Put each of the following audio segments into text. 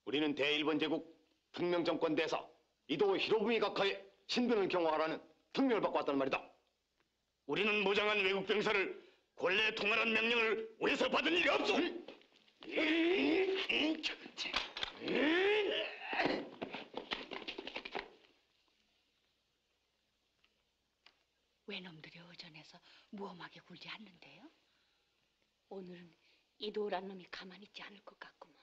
우리는 대일본 제국 특명정권 대사 이도 히로부미 각하의 신변을 경호하라는 특명을 받고 왔단 말이다. 우리는 무장한 외국 병사를 권례에 통하라는 명령을 어디서 받은 일이 없소. 외놈들이 어전해서 무엄하게 굴지 않는데요? 오늘은 이도란 놈이 가만히 있지 않을 것 같구만.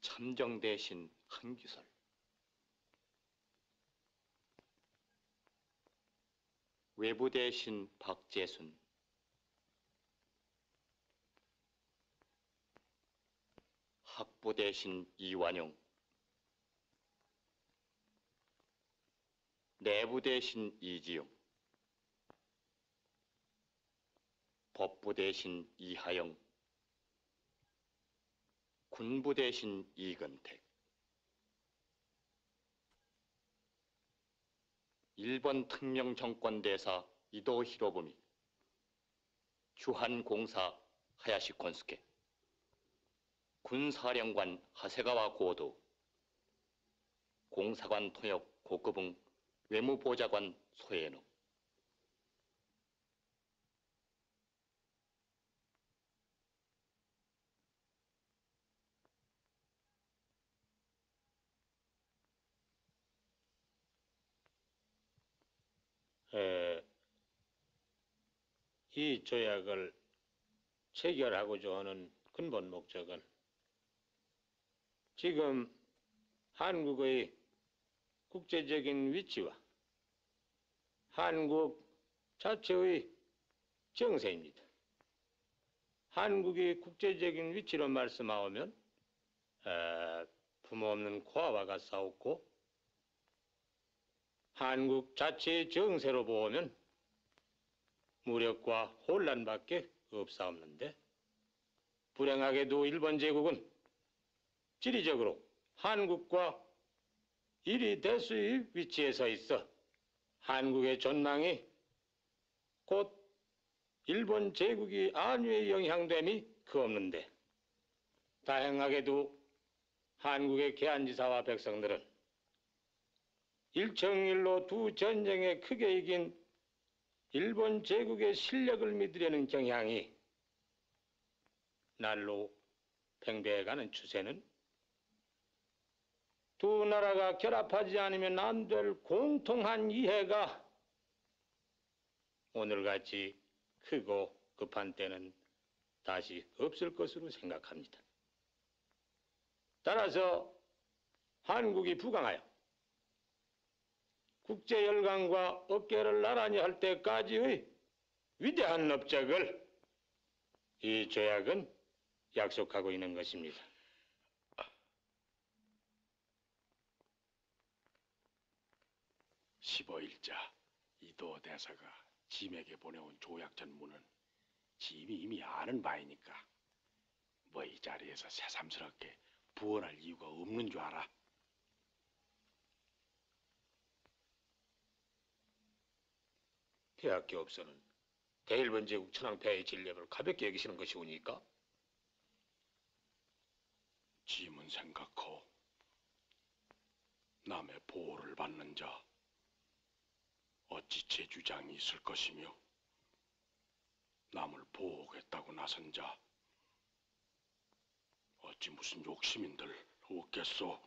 참정 대신 한규설, 외부 대신 박재순, 학부 대신 이완용, 내부 대신 이지용, 법부 대신 이하영, 군부 대신 이근택, 일본 특명정권대사 이도 히로부미, 주한공사 하야시 곤스케, 군사령관 하세가와 고도, 공사관 통역 고급응 외무보좌관 소해노. 이 조약을 체결하고자 하는 근본 목적은 지금 한국의 국제적인 위치와 한국 자체의 정세입니다. 한국이 국제적인 위치로 말씀하면 품없는 고아와가 싸웠고, 한국 자체의 정세로 보면 무력과 혼란밖에 없사옵는데, 불행하게도 일본 제국은 지리적으로 한국과 일이 대수의 위치에 서 있어 한국의 전망이 곧 일본 제국이 안위에 영향됨이 그 없는데, 다행하게도 한국의 계한지사와 백성들은 일청일로 두 전쟁에 크게 이긴 일본 제국의 실력을 믿으려는 경향이 날로 팽배해가는 추세는 두 나라가 결합하지 않으면 안 될 공통한 이해가 오늘같이 크고 급한 때는 다시 없을 것으로 생각합니다. 따라서 한국이 부강하여 국제열강과 어깨를 나란히 할 때까지의 위대한 업적을 이 조약은 약속하고 있는 것입니다. 15일자 이도 대사가 짐에게 보내온 조약 전문은 짐이 이미 아는 바이니까 뭐 이 자리에서 새삼스럽게 부언할 이유가 없는 줄 알아. 대학교업소는 대일본 제국 천황폐하의 진력을 가볍게 여기시는 것이오니까? 짐은 생각하오. 남의 보호를 받는 자 어찌 제 주장이 있을 것이며, 남을 보호하겠다고 나선 자 어찌 무슨 욕심인들 없겠소.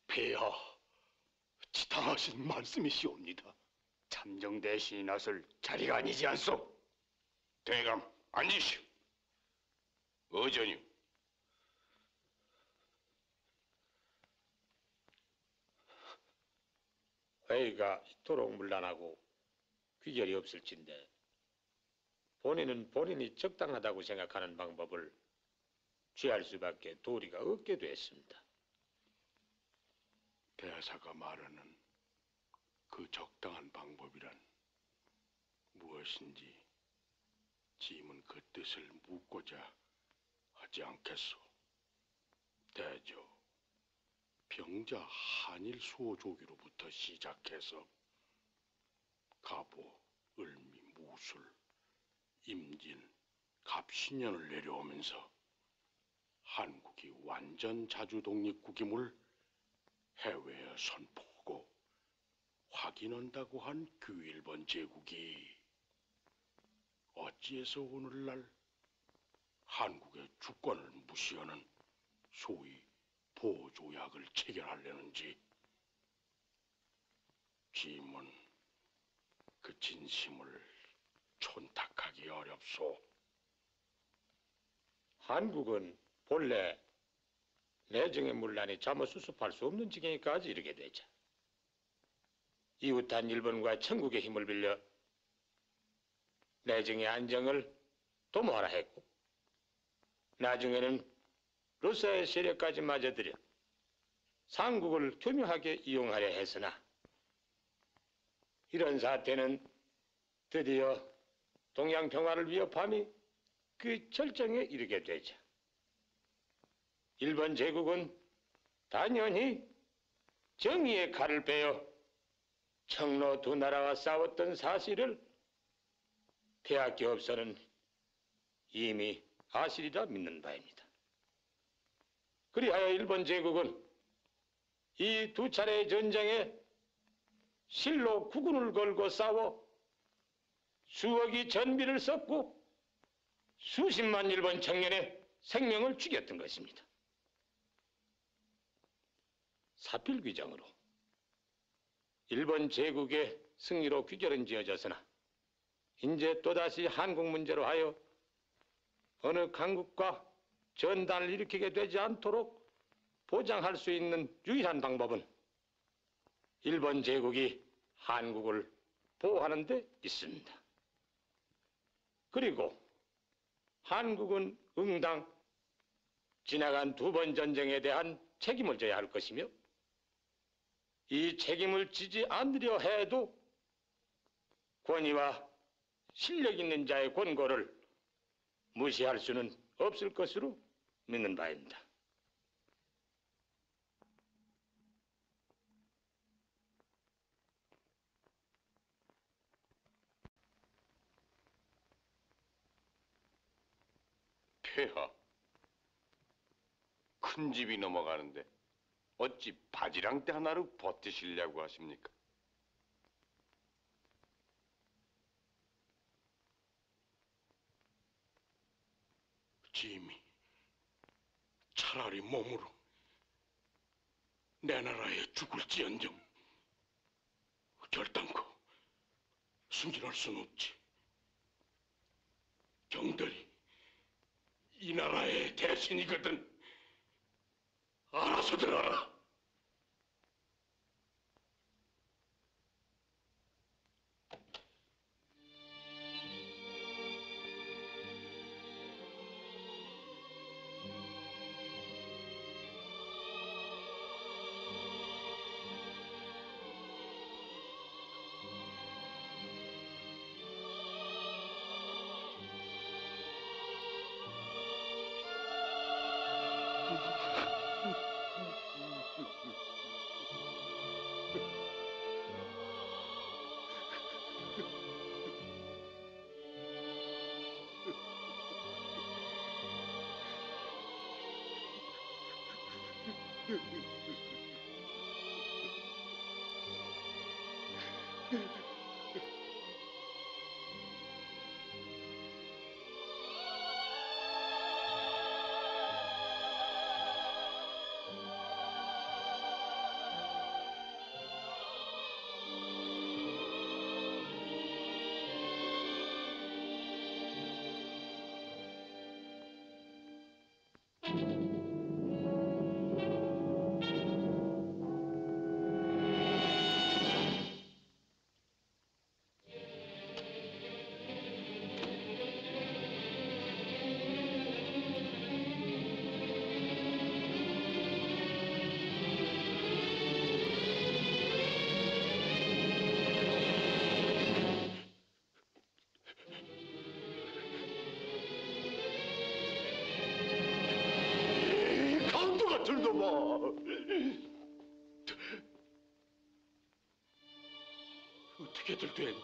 폐하, 지당하신 말씀이시옵니다. 참정 대신이 나설 자리가 아니지 않소. 대감 앉으시오. 어전이오. 회의가 이토록 문란하고 귀결이 없을진데, 본인은 본인이 적당하다고 생각하는 방법을 취할 수밖에 도리가 없게 됐습니다. 대사가 말하는 그 적당한 방법이란 무엇인지 짐은 그 뜻을 묻고자 하지 않겠소. 대조. 병자 한일 수호조기로부터 시작해서 갑오, 을미, 무술, 임진, 갑신년을 내려오면서 한국이 완전 자주 독립국임을 해외에 선포하고 확인한다고 한 규일본 제국이 어찌해서 오늘날 한국의 주권을 무시하는 소위 보조약을 체결하려는지 짐은 그 진심을 촌탁하기 어렵소. 한국은 본래 내정의 문란이 잠어 수습할 수 없는 지경에까지 이르게 되자 이웃한 일본과 천국의 힘을 빌려 내정의 안정을 도모하라 했고 나중에는 러시아의 세력까지 맞아들여 삼국을 교묘하게 이용하려 했으나 이런 사태는 드디어 동양 평화를 위협함이 그 절정에 이르게 되자 일본 제국은 당연히 정의의 칼을 빼어 청로 두 나라가 싸웠던 사실을 대학교 업소는 이미 사실이라 믿는 바입니다. 그리하여 일본 제국은 이 두 차례의 전쟁에 실로 국군을 걸고 싸워 수억이 전비를 썼고 수십만 일본 청년의 생명을 죽였던 것입니다. 사필규정으로 일본 제국의 승리로 귀결은 지어졌으나 이제 또다시 한국 문제로 하여 어느 강국과 전단을 일으키게 되지 않도록 보장할 수 있는 유일한 방법은 일본 제국이 한국을 보호하는 데 있습니다. 그리고 한국은 응당 지나간 두 번 전쟁에 대한 책임을 져야 할 것이며 이 책임을 지지 않으려 해도 권위와 실력 있는 자의 권고를 무시할 수는 없을 것으로 믿는 바입니다. 폐하, 큰 집이 넘어가는데 어찌 바지랑대 하나로 버티시려고 하십니까? 짐이 차라리 몸으로 내 나라에 죽을지언정 결단코 승진할 수는 없지. 경들이 이 나라의 대신이거든. 알아서들 알아. 강도 같은 놈아! 어떻게들 됐니?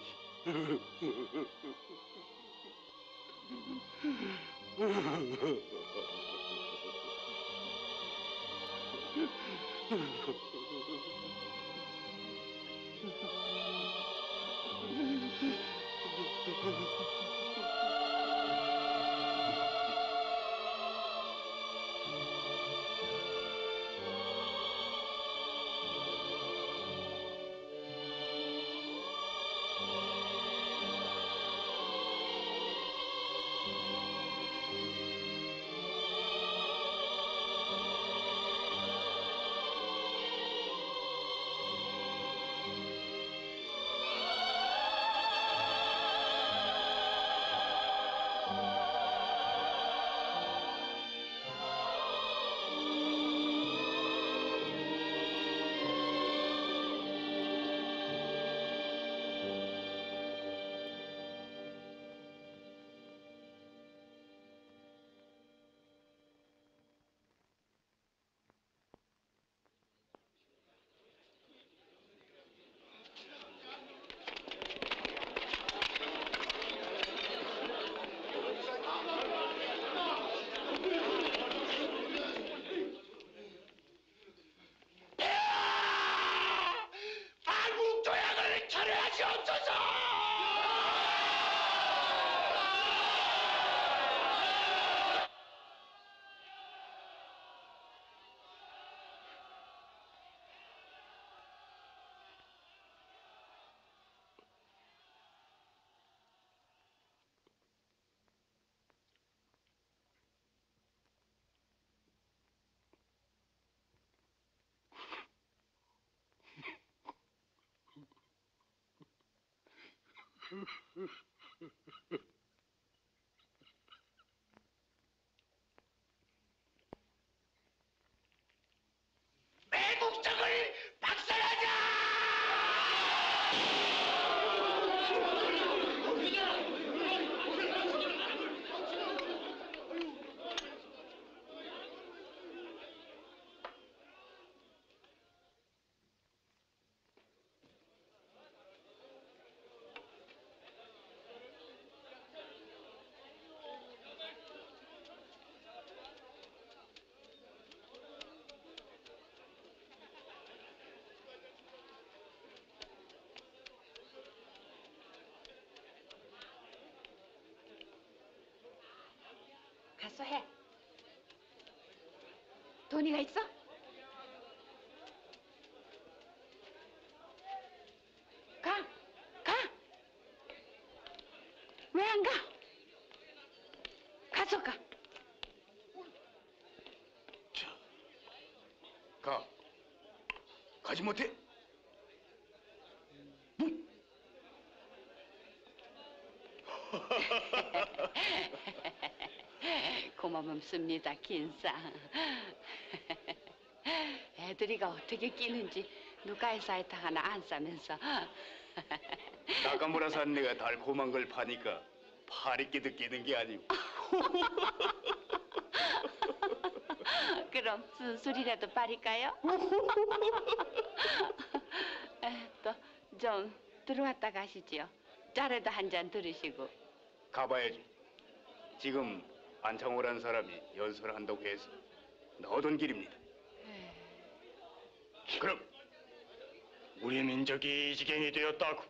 한국조약을 철회하시옵소서! 매국적을 박살하자! 가서 해. 돈이가 있어? 가! 왜 안 가? 가서 가. 가지 못해. 고맙습니다, 긴상. 애들이가 어떻게 끼는지 누가 사이타 하나 안 싸면서. 나가무라 산 내가 달콤한 걸 파니까 파리 끼듯 끼는 게 아니고. 그럼 술이라도 빠릴까요? 또 좀 들어왔다 가시지요. 짜래도 한 잔 들으시고. 가봐야지. 지금 안창호라는 사람이 연설을 한다고 해서 나오던 길입니다. 그럼 우리 민족이 이 지경이 되었다고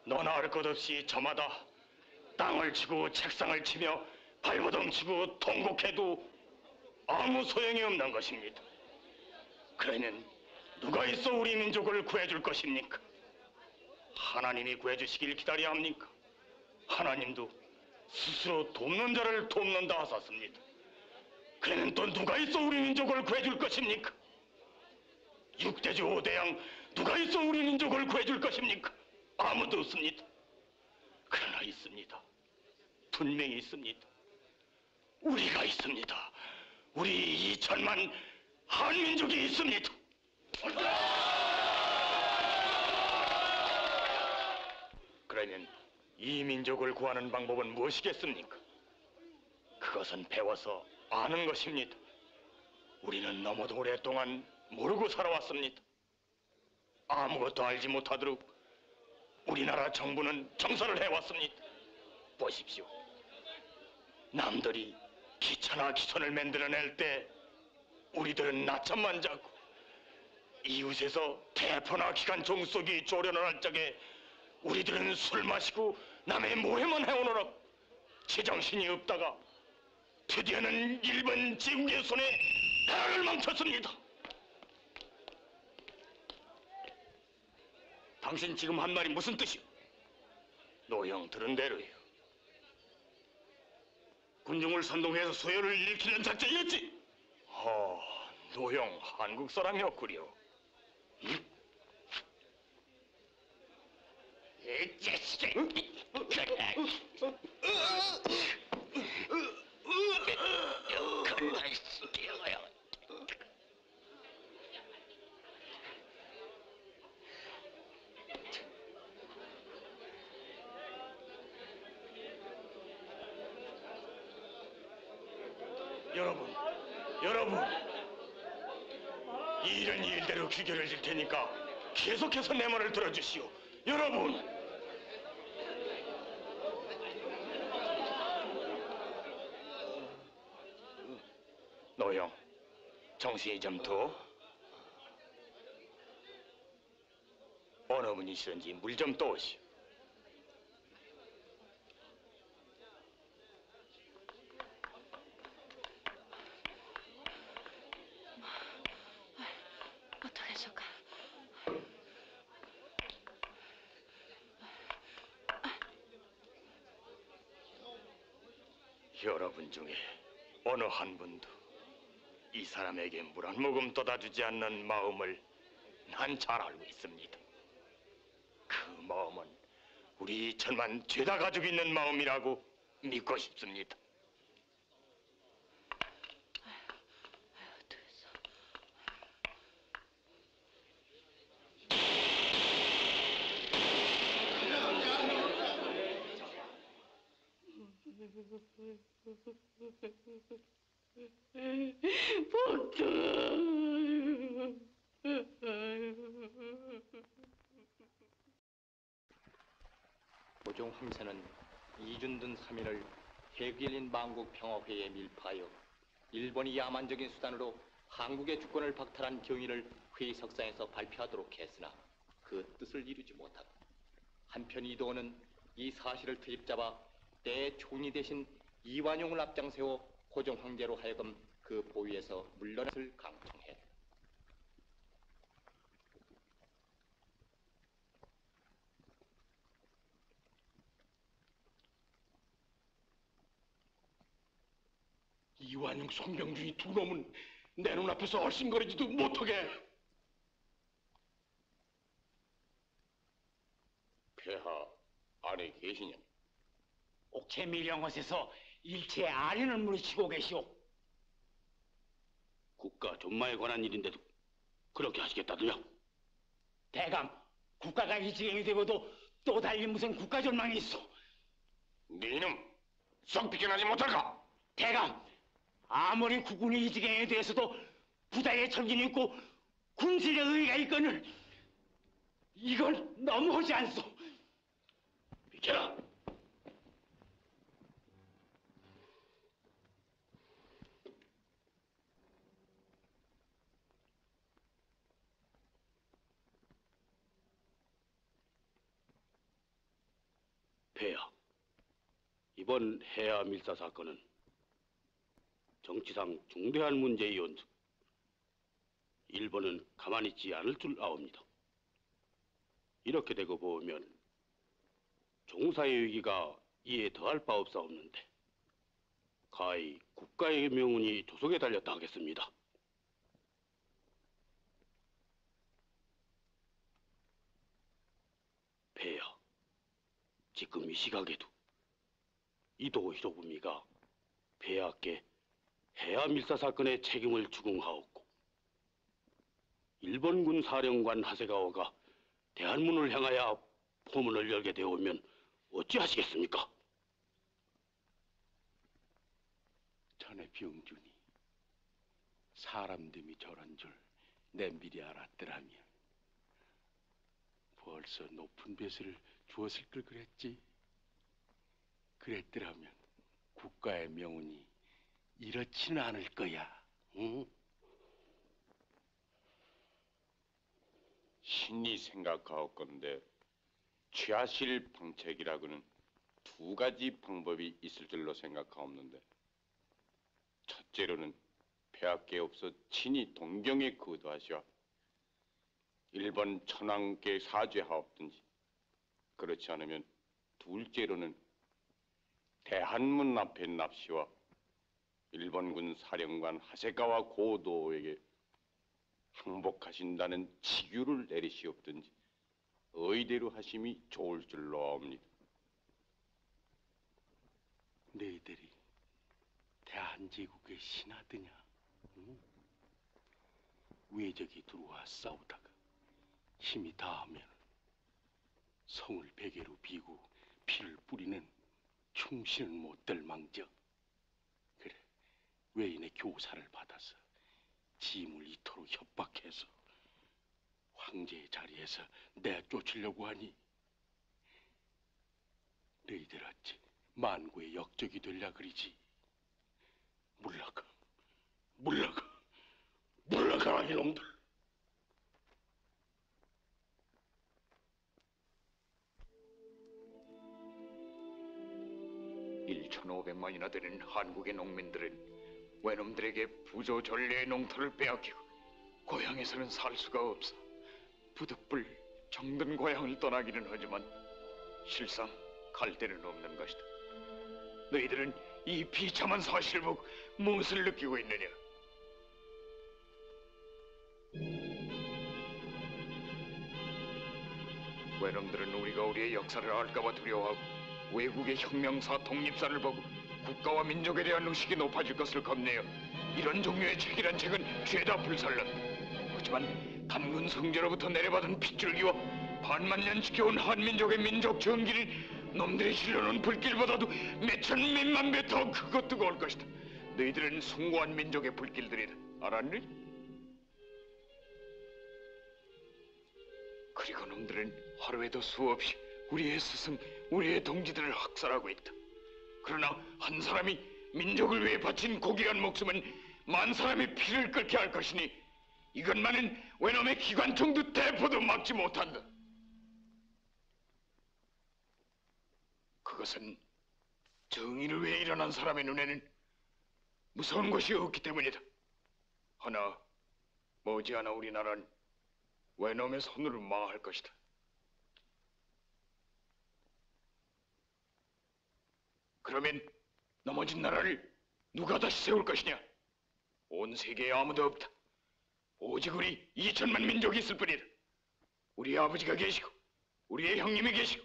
너나 할 것 없이 저마다 땅을 치고 책상을 치며 발버둥 치고 통곡해도 아무 소용이 없는 것입니다. 그러면 누가 있어 우리 민족을 구해줄 것입니까? 하나님이 구해주시길 기다려야 합니까? 하나님도 스스로 돕는 자를 돕는다 하셨습니다. 그러면 또 누가 있어 우리 민족을 구해줄 것입니까? 6대주 5대양 누가 있어 우리 민족을 구해줄 것입니까? 아무도 없습니다. 그러나 있습니다. 분명히 있습니다. 우리가 있습니다. 우리 2천만 한민족이 있습니다. 그러면 이 민족을 구하는 방법은 무엇이겠습니까? 그것은 배워서 아는 것입니다. 우리는 너무도 오랫동안 모르고 살아왔습니다. 아무것도 알지 못하도록 우리나라 정부는 정선을 해왔습니다. 보십시오. 남들이 기차나 기선을 만들어낼 때 우리들은 낮잠만 자고, 이웃에서 대포나 기관 종속이 조련할 적에 우리들은 술 마시고 남의 모해만 해오느라 제정신이 없다가 드디어는 일본 제국의 손에 나라를 망쳤습니다. 당신 지금 한 말이 무슨 뜻이오? 노형 들은 대로요. 군중을 선동해서 소요를 일으키는 작전이었지. 노형 한국 사람이었구려. 이 자식이! 여러분, 이 일은 일대로 귀결을 질 테니까 계속해서 내 말을 들어주시오. 여러분! 노형, 정신이 좀 더. 어느 분이시든지 물 좀 떠오시오. 어떻게 해서가? 여러분 중에 어느 한 분도 이 사람에게 물 한 모금 떠다 주지 않는 마음을 난 잘 알고 있습니다. 그 마음은 우리 천만 죄다 가지고 있는 마음이라고 믿고 싶습니다. 어떻게 해서? 고종 황새는 이준든 3일을 해결인 만국 평화회의에 밀파하여 일본이 야만적인 수단으로 한국의 주권을 박탈한 경위를 회의석상에서 발표하도록 했으나 그 뜻을 이루지 못하고, 한편 이도호는 이 사실을 트집잡아 때의 총리 대신 이완용을 앞장세워 고종 황제로 하여금 그 보위에서 물러날 것을 강청했다. 이완용, 송병준이 두 놈은 내 눈앞에서 얼씬거리지도 못하게. 폐하 안에 계시냐? 옥체 밀영헛에서 일체 아련을 물으시고 계시오. 국가 존마에 관한 일인데도 그렇게 하시겠다더냐? 대감, 국가가 이 지경이 되고도 또 달리 무슨 국가 전망이 있어. 네 이놈, 썩 비켜나지 못할까? 대감, 아무리 국군이 이 지경에 대해서도 부다의 철기는 있고 군실의 의의가 있거늘 이건 너무하지 않소. 비켜라. 폐하, 이번 해야 밀사 사건은 정치상 중대한 문제이온즉 일본은 가만히 있지 않을 줄 아옵니다. 이렇게 되고 보면 종사의 위기가 이에 더할 바 없사옵는데 가히 국가의 명운이 조속에 달렸다 하겠습니다. 폐하, 지금 이 시각에도 이도 히로부미가 폐하께 해야 밀사 사건의 책임을 추궁하옵고 일본군 사령관 하세가와가 대한문을 향하여 포문을 열게 되오면 어찌하시겠습니까? 자네 병준이 사람됨이 저런 줄 내 미리 알았더라면 벌써 높은 뱃을 주었을 걸 그랬지. 그랬더라면 국가의 명운이 이렇지는 않을 거야. 응? 신이 생각하옵건데 취하실 방책이라고는 두 가지 방법이 있을 줄로 생각하옵는데, 첫째로는 폐하께 없어 친히 동경에 거두하시어 일본 천황께 사죄하옵든지, 그렇지 않으면 둘째로는 대한문 앞에 납시와 일본군 사령관 하세가와 고도에게 항복하신다는 직유를 내리시옵든지 의대로 하심이 좋을 줄로 아옵니다. 너희들이 대한제국의 신하드냐? 응? 외적이 들어와 싸우다가 힘이 다하면 성을 베개로 비고 피를 뿌리는 충신은 못될 망정. 그래, 외인의 교사를 받아서 짐을 이토록 협박해서 황제의 자리에서 내쫓으려고 하니 너희들 어찌 만고의 역적이 되려 그러지? 물러가, 물러가, 물러가라 이놈들! 1,500만이나 되는 한국의 농민들은 외놈들에게 부조 전례의 농토를 빼앗기고 고향에서는 살 수가 없어 부득불 정든 고향을 떠나기는 하지만 실상 갈 데는 없는 것이다. 너희들은 이 비참한 사실을 보고 무엇을 느끼고 있느냐? 외놈들은 우리가 우리의 역사를 알까봐 두려워하고 외국의 혁명사 독립사를 보고 국가와 민족에 대한 의식이 높아질 것을 겁내어 이런 종류의 책이란 책은 죄다 불살렀다. 하지만 단군 성제로부터 내려받은 핏줄기와 반만년 지켜온 한민족의 민족 정기는 놈들이 실려놓은 불길보다도 몇천 몇만 배 더 크고 뜨거울 것이다. 너희들은 숭고한 민족의 불길들이다. 알았니? 그리고 놈들은 하루에도 수없이 우리의 스승, 우리의 동지들을 학살하고 있다. 그러나 한 사람이 민족을 위해 바친 고귀한 목숨은 만 사람의 피를 끓게 할 것이니 이것만은 외놈의 기관총도 대포도 막지 못한다. 그것은 정의를 위해 일어난 사람의 눈에는 무서운 것이 없기 때문이다. 하나 머지않아 우리나라는 외놈의 손으로 망할 것이다. 그러면 넘어진 나라를 누가 다시 세울 것이냐? 온 세계에 아무도 없다. 오직 우리 2천만 민족이 있을 뿐이다. 우리 아버지가 계시고 우리의 형님이 계시고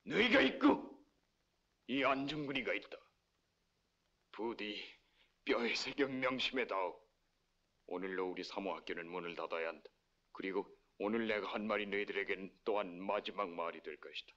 너희가 있고 이 안중근이가 있다. 부디 뼈에 새겨 명심해다오. 오늘로 우리 사모학교는 문을 닫아야 한다. 그리고 오늘 내가 한 말이 너희들에겐 또한 마지막 말이 될 것이다.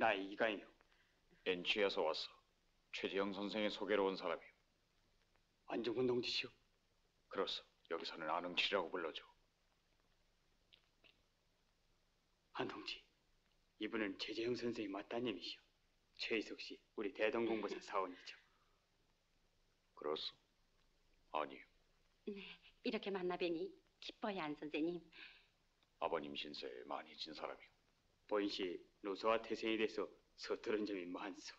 나 이가인이요. NG에서 왔어. 최재형 선생의 소개로 온 사람이요. 안정근 동지시오. 그렇소. 여기서는 안흥칠이라고 불러줘. 안 동지, 이분은 최재형 선생의 맞따님이시오. 최희석 씨, 우리 대동공부사 사원이죠. 그렇소? 아니요. 네, 이렇게 만나 뵈니 기뻐요, 안 선생님. 아버님 신세에 많이 진 사람이요. 본시 노소와 태생에 대해서 서투른 점이 많소.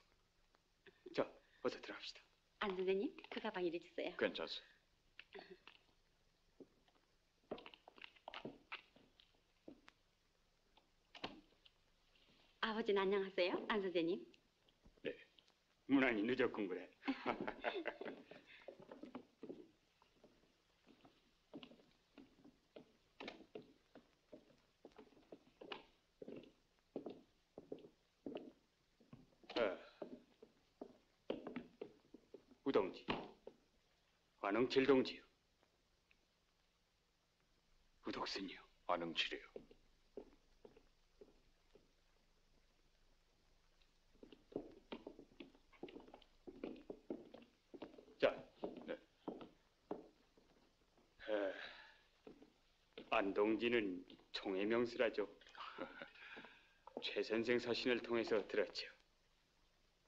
자, 어서 들어갑시다. 안 선생님, 그 가방 이리 주세요. 괜찮소. 아버지는 안녕하세요, 안 선생님. 네. 무난히 늦었군 그래. 우동지, 안흥칠 동지요. 우독순이요. 안흥칠이요. 자, 네. 안동지는 총의 명수라죠. 최 선생 서신을 통해서 들었죠.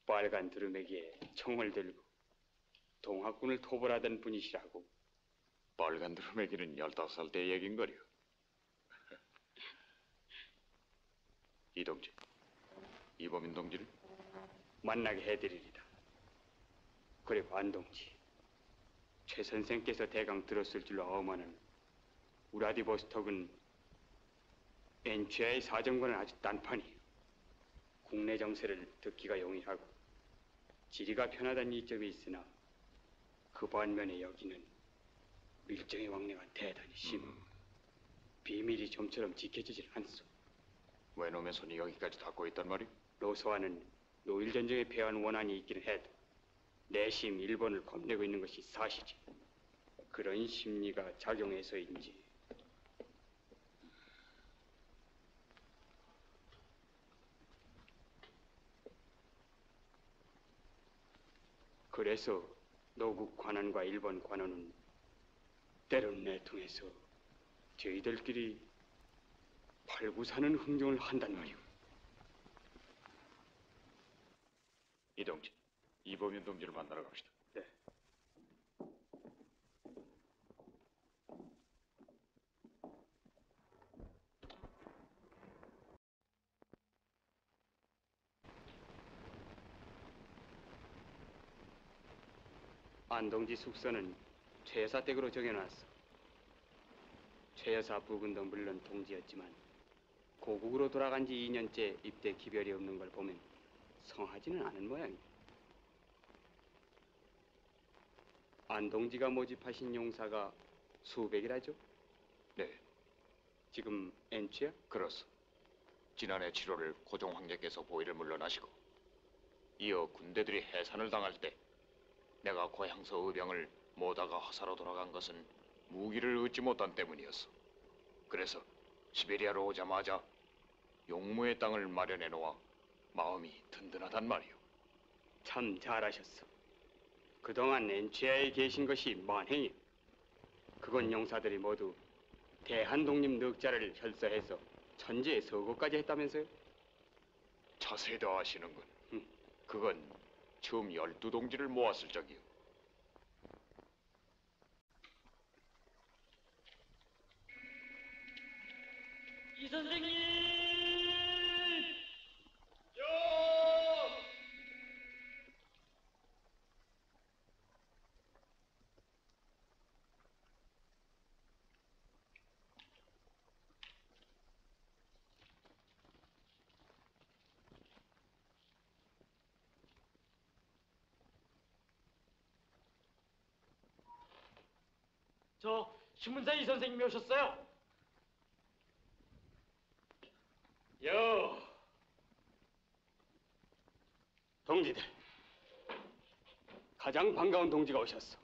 빨간 두루마기에 총을 들고 동학군을 토벌하던 분이시라고. 빨간 두루마기는 15살 때 얘긴거려. 이 동지, 이범인 동지를 만나게 해드리리다. 그리고 안동지, 최 선생께서 대강 들었을 줄로 아오마는 우라디보스톡은 엔취아의 사정과는 아주 딴판이에요. 국내 정세를 듣기가 용이하고 지리가 편하다는 이점이 있으나 그 반면에 여기는 밀정의 왕래가 대단히 심해. 비밀이 좀처럼 지켜지질 않소. 외놈의 손이 여기까지 닿고 있단 말이오? 노소아는 노일 전쟁에 패한 원한이 있기는 해도 내심 일본을 겁내고 있는 것이 사실이. 그런 심리가 작용해서인지. 그래서 노국 관원과 일본 관원은 때론 내통해서 저희들끼리 팔구사는 흥정을 한단 말이오. 이 동지, 이범인 동지를 만나러 갑시다. 네. 안동지 숙소는 최 여사 댁으로 정해놨어. 최 여사 부군도 물론 동지였지만 고국으로 돌아간 지 2년째 입대 기별이 없는 걸 보면 성하지는 않은 모양이다. 안동지가 모집하신 용사가 수백이라죠? 네, 지금 엔취야? 그렇소. 지난해 7월을 고종 황제께서 보위를 물러나시고 이어 군대들이 해산을 당할 때 내가 고향서 의병을 모다가 허사로 돌아간 것은 무기를 얻지 못한 때문이었어. 그래서 시베리아로 오자마자 용무의 땅을 마련해 놓아 마음이 든든하단 말이오. 참 잘하셨어. 그동안 엔취아에 계신 것이 만행이요. 그건 용사들이 모두 대한독립 늑자를 혈서해서 천지에 서고까지 했다면서요? 자세도 아시는군. 그건 처음 12동지를 모았을 적이오. 이 선생님! 저 신문사 이 선생님이 오셨어요. 동지들, 가장 반가운 동지가 오셨어.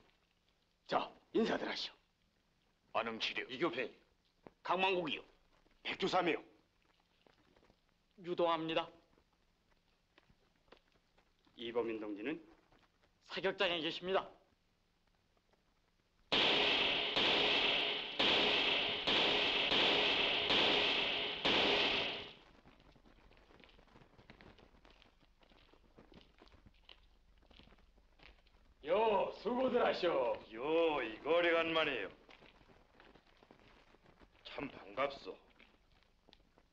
자, 인사들 하시오. 안흥치료. 이교패, 강만국이요. 백두삼이요. 유도합니다. 이범인 동지는 사격장에 계십니다. 요, 수고들 하셔. 요, 이거 오래간만이에요. 참 반갑소.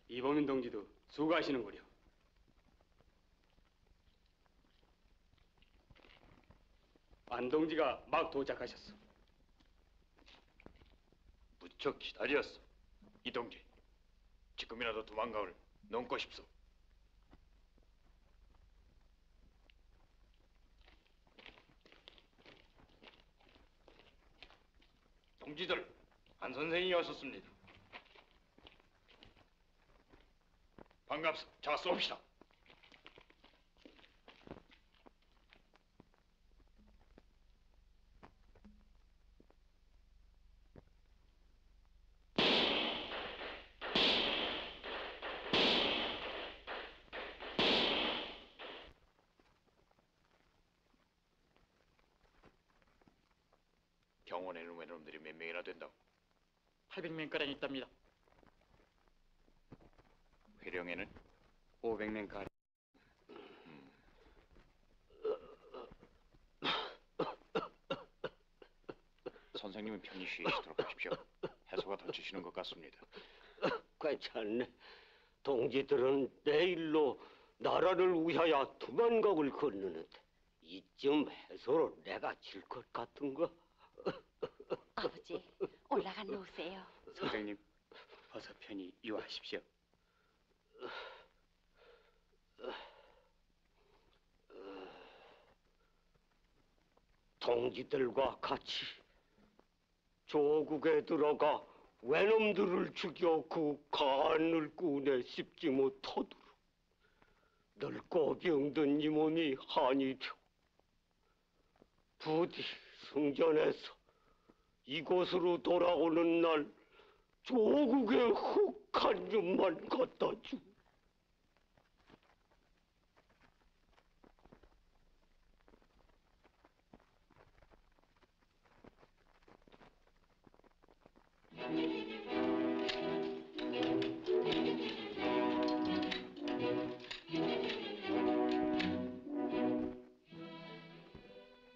이범인 동지도 수고하시는구려. 안 동지가 막 도착하셨어. 무척 기다렸어. 이동지, 지금이라도 도망가을 넘고 싶소. 동지들, 안 선생이 오셨습니다. 반갑소. 자, 쏩시다. 병원에는 외놈들이 몇 명이나 된다고? 800명가량 있답니다. 회령에는 500명 가량. 선생님은 편히 쉬시도록 하십시오. 해소가 덧주시는 것 같습니다. 괜찮네. 동지들은 내일로 나라를 위하여 두만강을 건너는데 이쯤 해서로 내가 질 것 같은가? 아버지, 올라가 놓으세요. 선생님, 어서 편히 유하십시오. 동지들과 같이 조국에 들어가 외놈들을 죽여 그 간을 꾸내 씹지 못하도록 늙고 병든 이 몸이 한이 되고 부디 승전해서 이곳으로 돌아오는 날 조국의 흙한 줌만 갖다 주.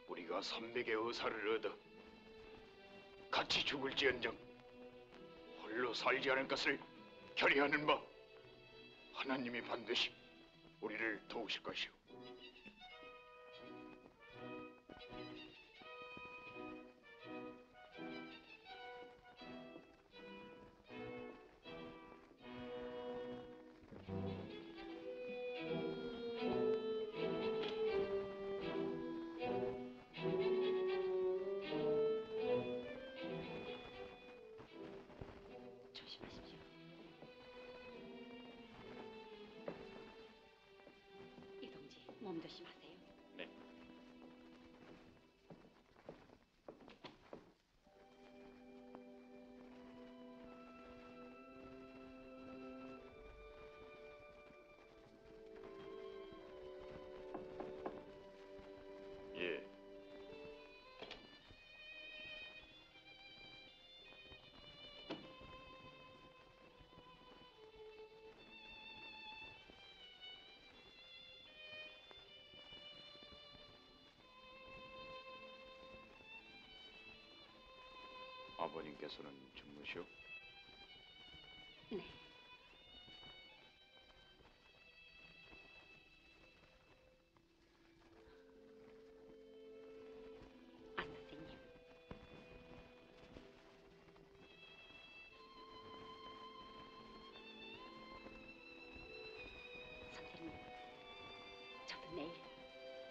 우리가 선백의 의사를 얻어 같이 죽을지언정 홀로 살지 않을 것을 결의하는 바 하나님이 반드시 우리를 도우실 것이오. 조심하십시오. 이동지, 몸 조심하세요. 네. 예. 아버님께서는 주무시오? 네. 안 선생님. 선생님, 저도 내일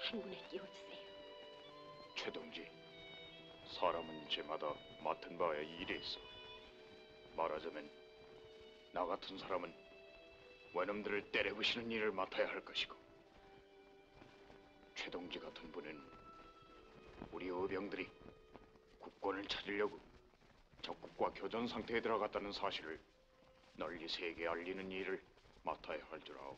한군에 띄워주세요. 최동지, 사람은 제마다 맡은 바에 일이 있어. 말하자면 나 같은 사람은 외놈들을 때려부시는 일을 맡아야 할 것이고, 최동지 같은 분은 우리 의병들이 국권을 찾으려고 적국과 교전 상태에 들어갔다는 사실을 널리 세계에 알리는 일을 맡아야 할 줄 아오.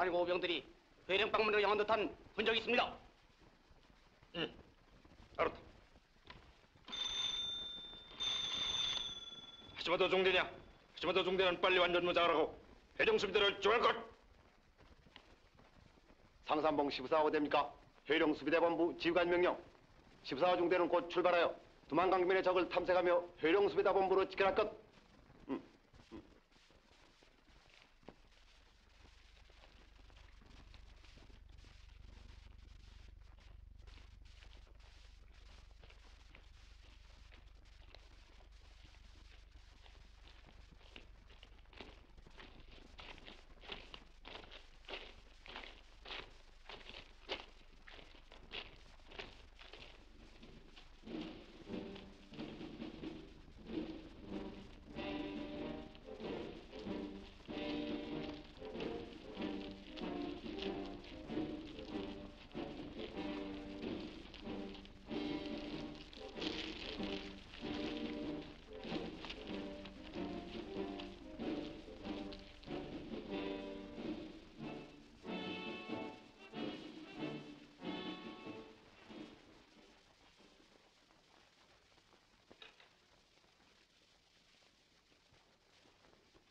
관고병들이 회령방문으로 향한 듯한 흔적이 있습니다. 알았다. 하지마도 종대냐? 하지마도 종대는 빨리 완전 무장하라고 해령수비대를 조할 것. 상산봉 14호 됩니까? 회령수비대본부 지휘관 명령. 14호 중대는 곧 출발하여 두만강면의 적을 탐색하며 회령수비대본부로 직결할 것.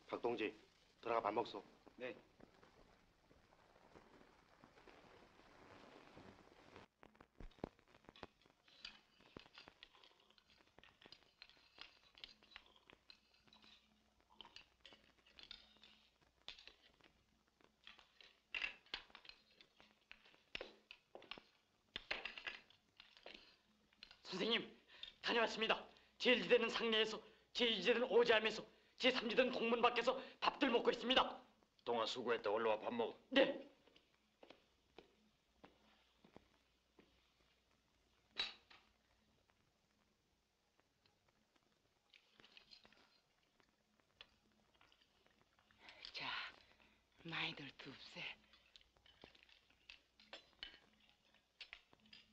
박동지, 들어가 밥 먹소. 네. 선생님, 다녀왔습니다. 제1지대는 상내에서, 제2지대는 오지하면서, 제3지대는 동문 밖에서 밥들 먹고 있습니다. 동아 수고했다. 올라와 밥 먹어. 네. 자, 많이들 둡세.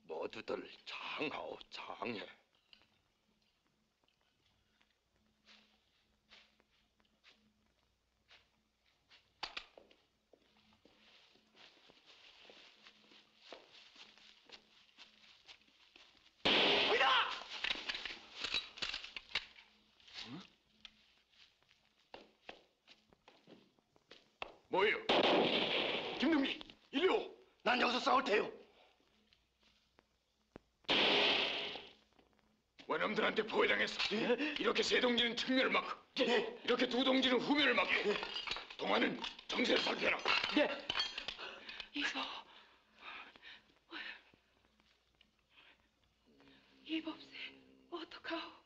모두들 장하오 장해. 뭐예요? 김동기, 이리 오. 난 여기서 싸울 테요. 원놈들한테 포위당했어. 이렇게 세 동지는 측면을 막고, 이렇게 두 동지는 후면을 막고, 동아는 정세를 살펴라. 네. 이거 이법세 어떡하오?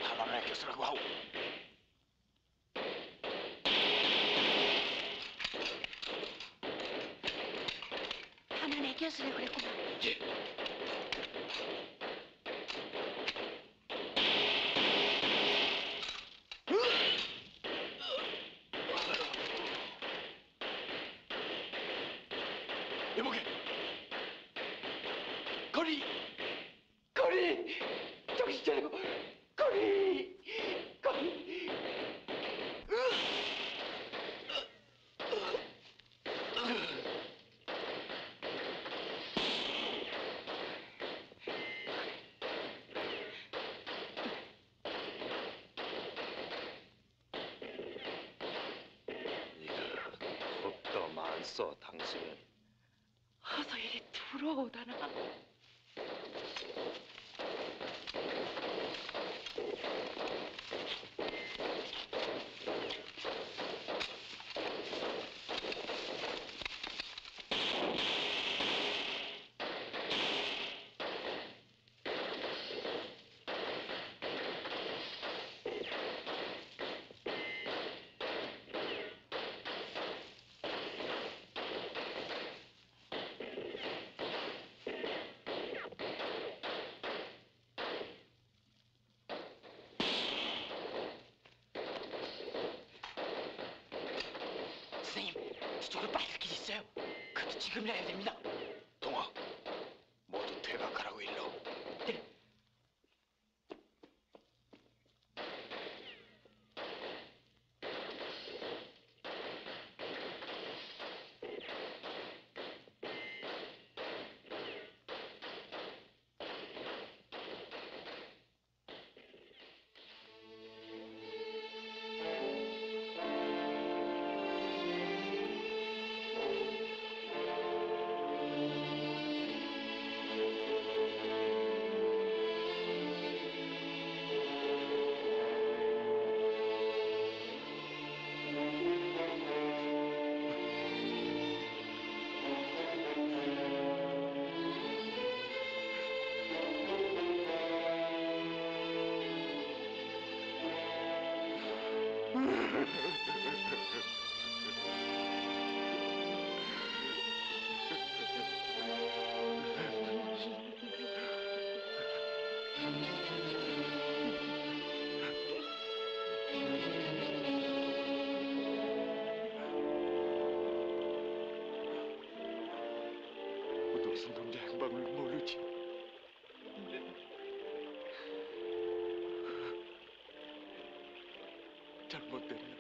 하나는 애껴쓰라고 하오. 하나 내 교수를 그랬구나. 여보게. 거리. 정신 차리고. 거리. 겁도 많소 당신. 어서 이리 들어오다나. 선생님, 저쪽으로 빨리 길 있어요. 그 지금이야 해야 됩니다. 동아, 모두 퇴각하라고 일러. 네. 무슨 놈의 행방을 모르지. 잘못됐나?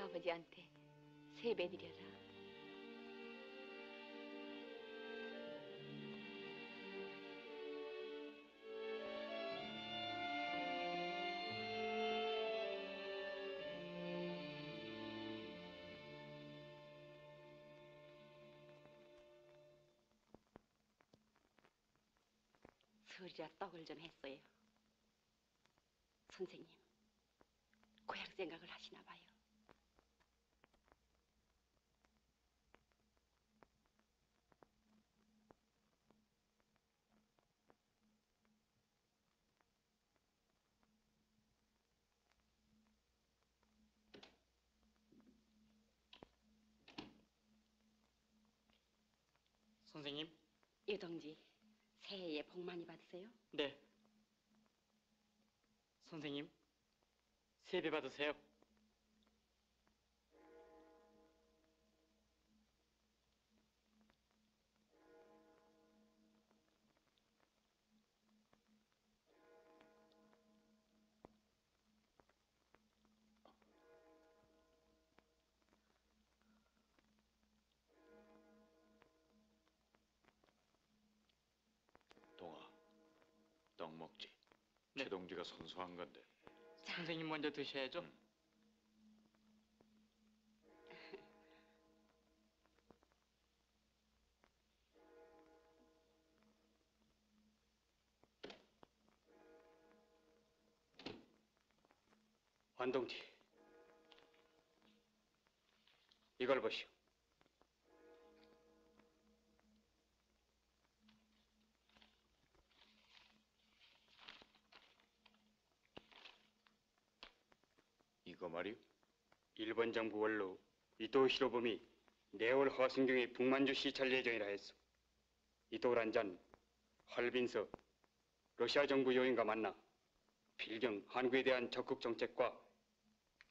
아버지한테 세배드려라. 설이라 떡을 좀 했어요. 선생님, 고향 생각을 하시나 봐요. 선생님? 유동지, 새해에 복 많이 받으세요. 네. 선생님, 세배 받으세요. 동아, 떡 먹지. 네. 최동지가 선수한 건데. 선생님 먼저 드셔야죠. 완동지, 이걸 보시오. 이거 말이오? 일본 정부 원로 이도 히로부미 내월 하순경에 북만주 시찰 예정이라 했소. 이도란 잔 할빈서 러시아 정부 요인과 만나 필경 한국에 대한 적극 정책과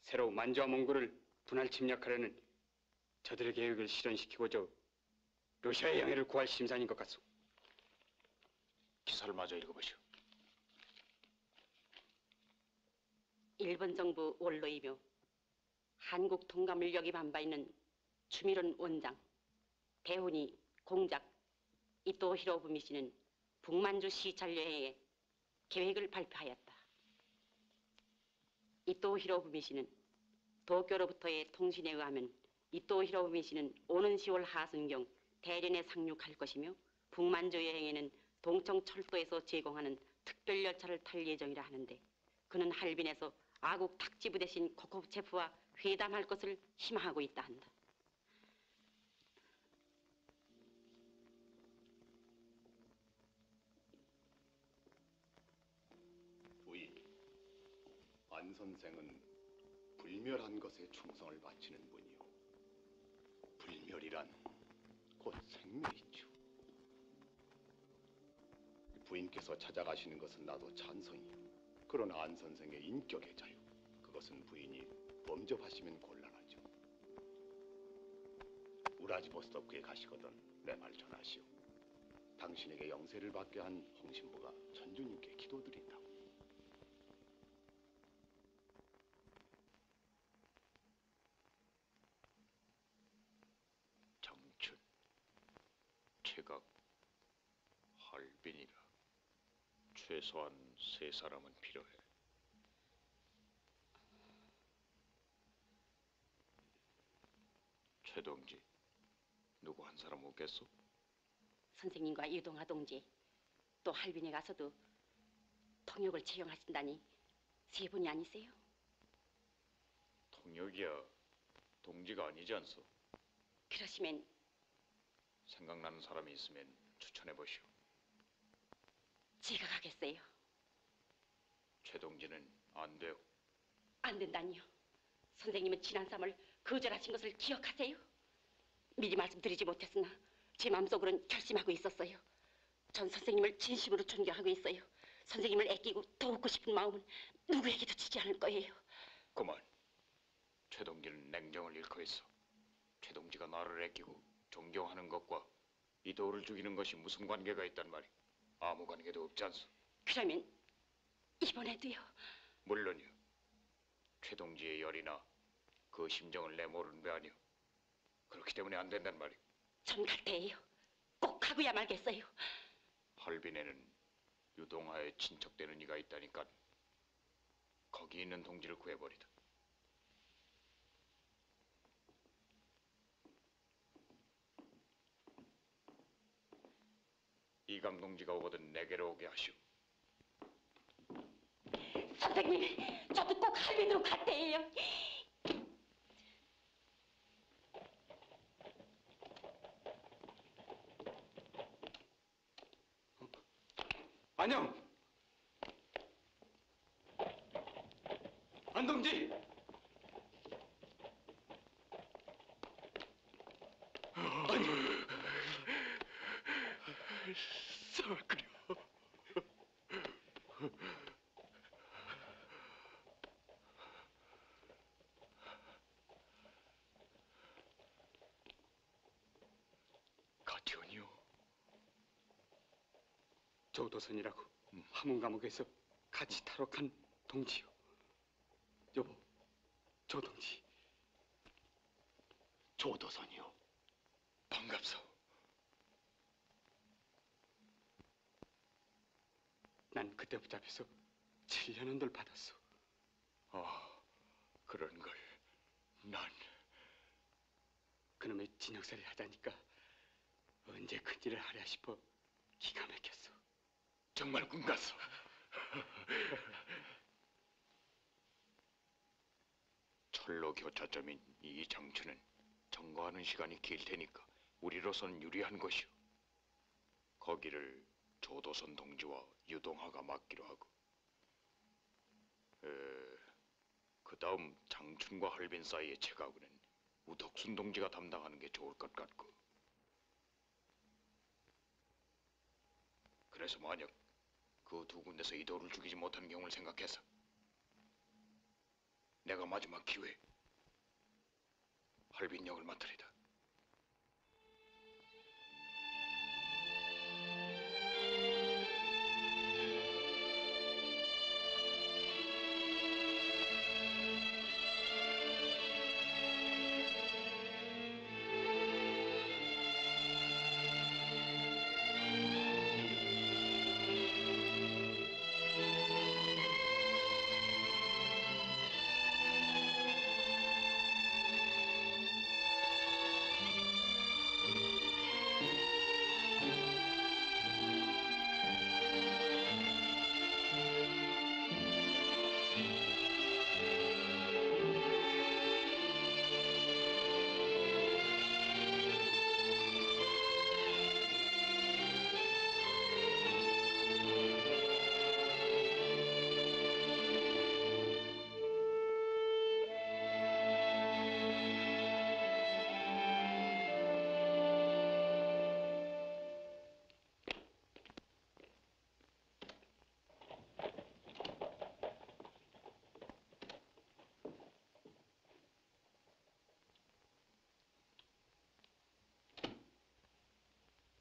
새로 만주와 몽골을 분할 침략하려는 저들의 계획을 실현시키고자 러시아의 양해를 구할 심산인 것 같소. 기사를 마저 읽어보시오. 일본 정부 원로이며 한국 통감을 역임한 바 있는 추미론 원장, 대훈이 공작 이토 히로부미 씨는 북만주 시찰 여행에 계획을 발표하였다. 이토 히로부미 씨는 도쿄로부터의 통신에 의하면 이토 히로부미 씨는 오는 10월 하순경 대련에 상륙할 것이며 북만주 여행에는 동청 철도에서 제공하는 특별 열차를 탈 예정이라 하는데 그는 할빈에서 아국 탁지부 대신 코코체프와 회담할 것을 희망하고 있다 한다. 부인, 안 선생은 불멸한 것에 충성을 바치는 분이요. 불멸이란 곧 생멸이죠. 부인께서 찾아가시는 것은 나도 찬성이요. 그러나 안 선생의 인격의 자유, 그것은 부인이 범접하시면 곤란하죠. 우라지보스토크에 가시거든 내 말 전하시오. 당신에게 영세를 받게 한 홍신부가 천주님께 기도드린다고. 정춘, 최각, 할빈이라. 최소한 3사람은 필요해. 최동지, 누구 한 사람 없겠소? 선생님과 이동하 동지, 또 할빈에 가서도 통역을 채용하신다니 3분이 아니세요? 통역이야 동지가 아니지 않소? 그러시면 생각나는 사람이 있으면 추천해 보시오. 제가 가겠어요. 최동지는 안 돼요. 안 된다니요. 선생님은 지난 3월 거절하신 것을 기억하세요? 미리 말씀드리지 못했으나 제 마음속으로는 결심하고 있었어요. 전 선생님을 진심으로 존경하고 있어요. 선생님을 아끼고 도우고 싶은 마음은 누구에게도 주지 않을 거예요. 그만. 최동지는 냉정을 잃고 있어. 최동지가 나를 아끼고 존경하는 것과 이도를 죽이는 것이 무슨 관계가 있단 말이? 아무 관계도 없지 않소. 그러면 이번에도요? 물론이요. 최동지의 열이나 그 심정을 내 모르는 배 아니오. 그렇기 때문에 안 된단 말이오. 전 갈 테예요. 꼭 하고야 말겠어요. 할빈에는 유동하에 친척되는 이가 있다니까 거기 있는 동지를 구해버리다. 이강 동지가 오거든 내게로 오게 하시오. 선생님, 저도 꼭 할빈으로 갈 테예요. 안녕! 안동지! 썩그려. 가티온이요. 조도선이라고 함흥 감옥에서 같이 탈옥한 동지요. 여보, 조 동지. 조도선이요. 반갑소. 난 그때 붙잡혀서 7년 언들 받았어. 아, 그런 걸 난... 그놈의 진역살이 하자니까 언제 큰일을 하랴 싶어 기가 막혔어. 정말 꿈 같소. 철로 교차점인 이 장춘은 점거하는 시간이 길 테니까 우리로서는 유리한 것이오. 거기를 조도선 동지와 유동하가 맡기로 하고 그 다음 장춘과 할빈 사이의 채가구는 우덕순 동지가 담당하는 게 좋을 것 같고. 그래서 만약 그 두 군데서 이도를 죽이지 못하는 경우를 생각해서 내가 마지막 기회 할빈 역을 맡으리다.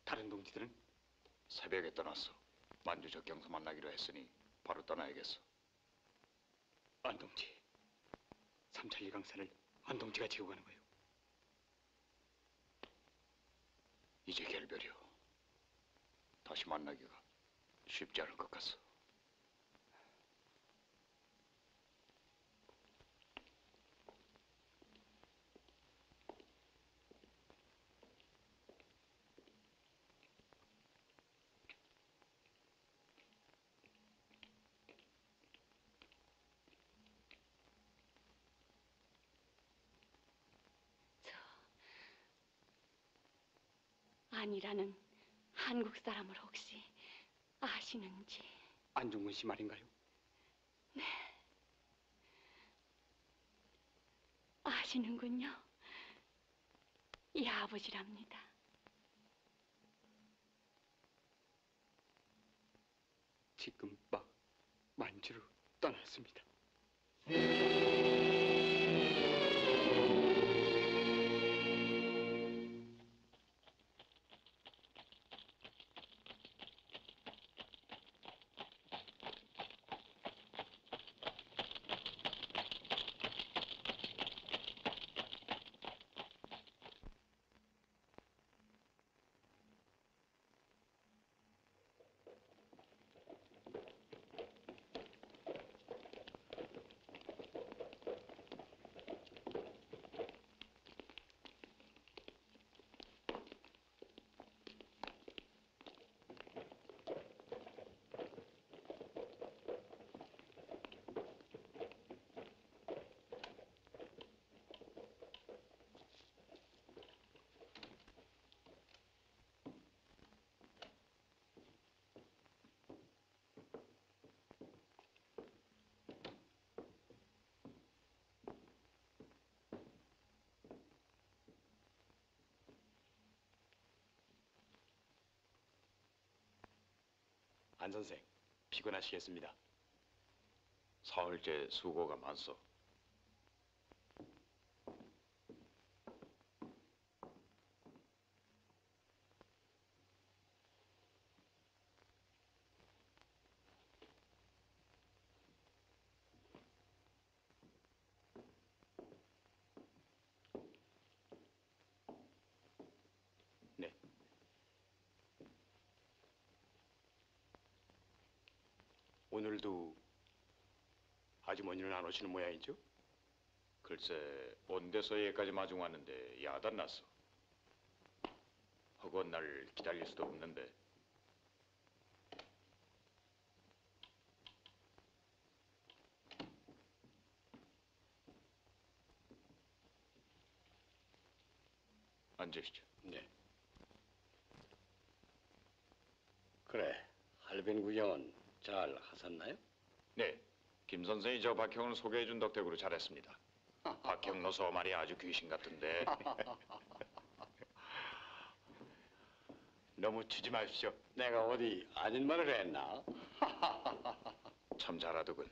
다른 동지들은? 새벽에 떠났어. 만주 적경서 만나기로 했으니 바로 떠나야겠어. 안동지. 3차 1강산을 안동지가 지고 가는 거예요. 이제 결별이요. 다시 만나기가 쉽지 않을 것 같소. 아니라는 한국 사람을 혹시 아시는지? 안중근 씨 말인가요? 네. 아시는군요. 이 아버지랍니다. 지금 막 만주로 떠났습니다. 안 선생, 피곤하시겠습니다. 사흘째 수고가 많소. 네. 오늘도 아주머니는 안 오시는 모양이죠? 글쎄 온대서 여기까지 마중 왔는데 야단났어. 허구한 날 기다릴 수도 없는데. 앉으시죠. 네. 그래, 할빈 구경은 잘 하셨나요? 네, 김 선생이 저 박형을 소개해준 덕택으로 잘했습니다. 박형노소 말이 아주 귀신 같은데. 너무 치지 마십시오. 내가 어디 아닌 말을 했나? 참 잘하더군.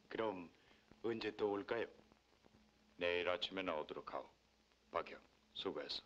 그럼 언제 또 올까요? 내일 아침에 나오도록 하오. 박형, 수고했어.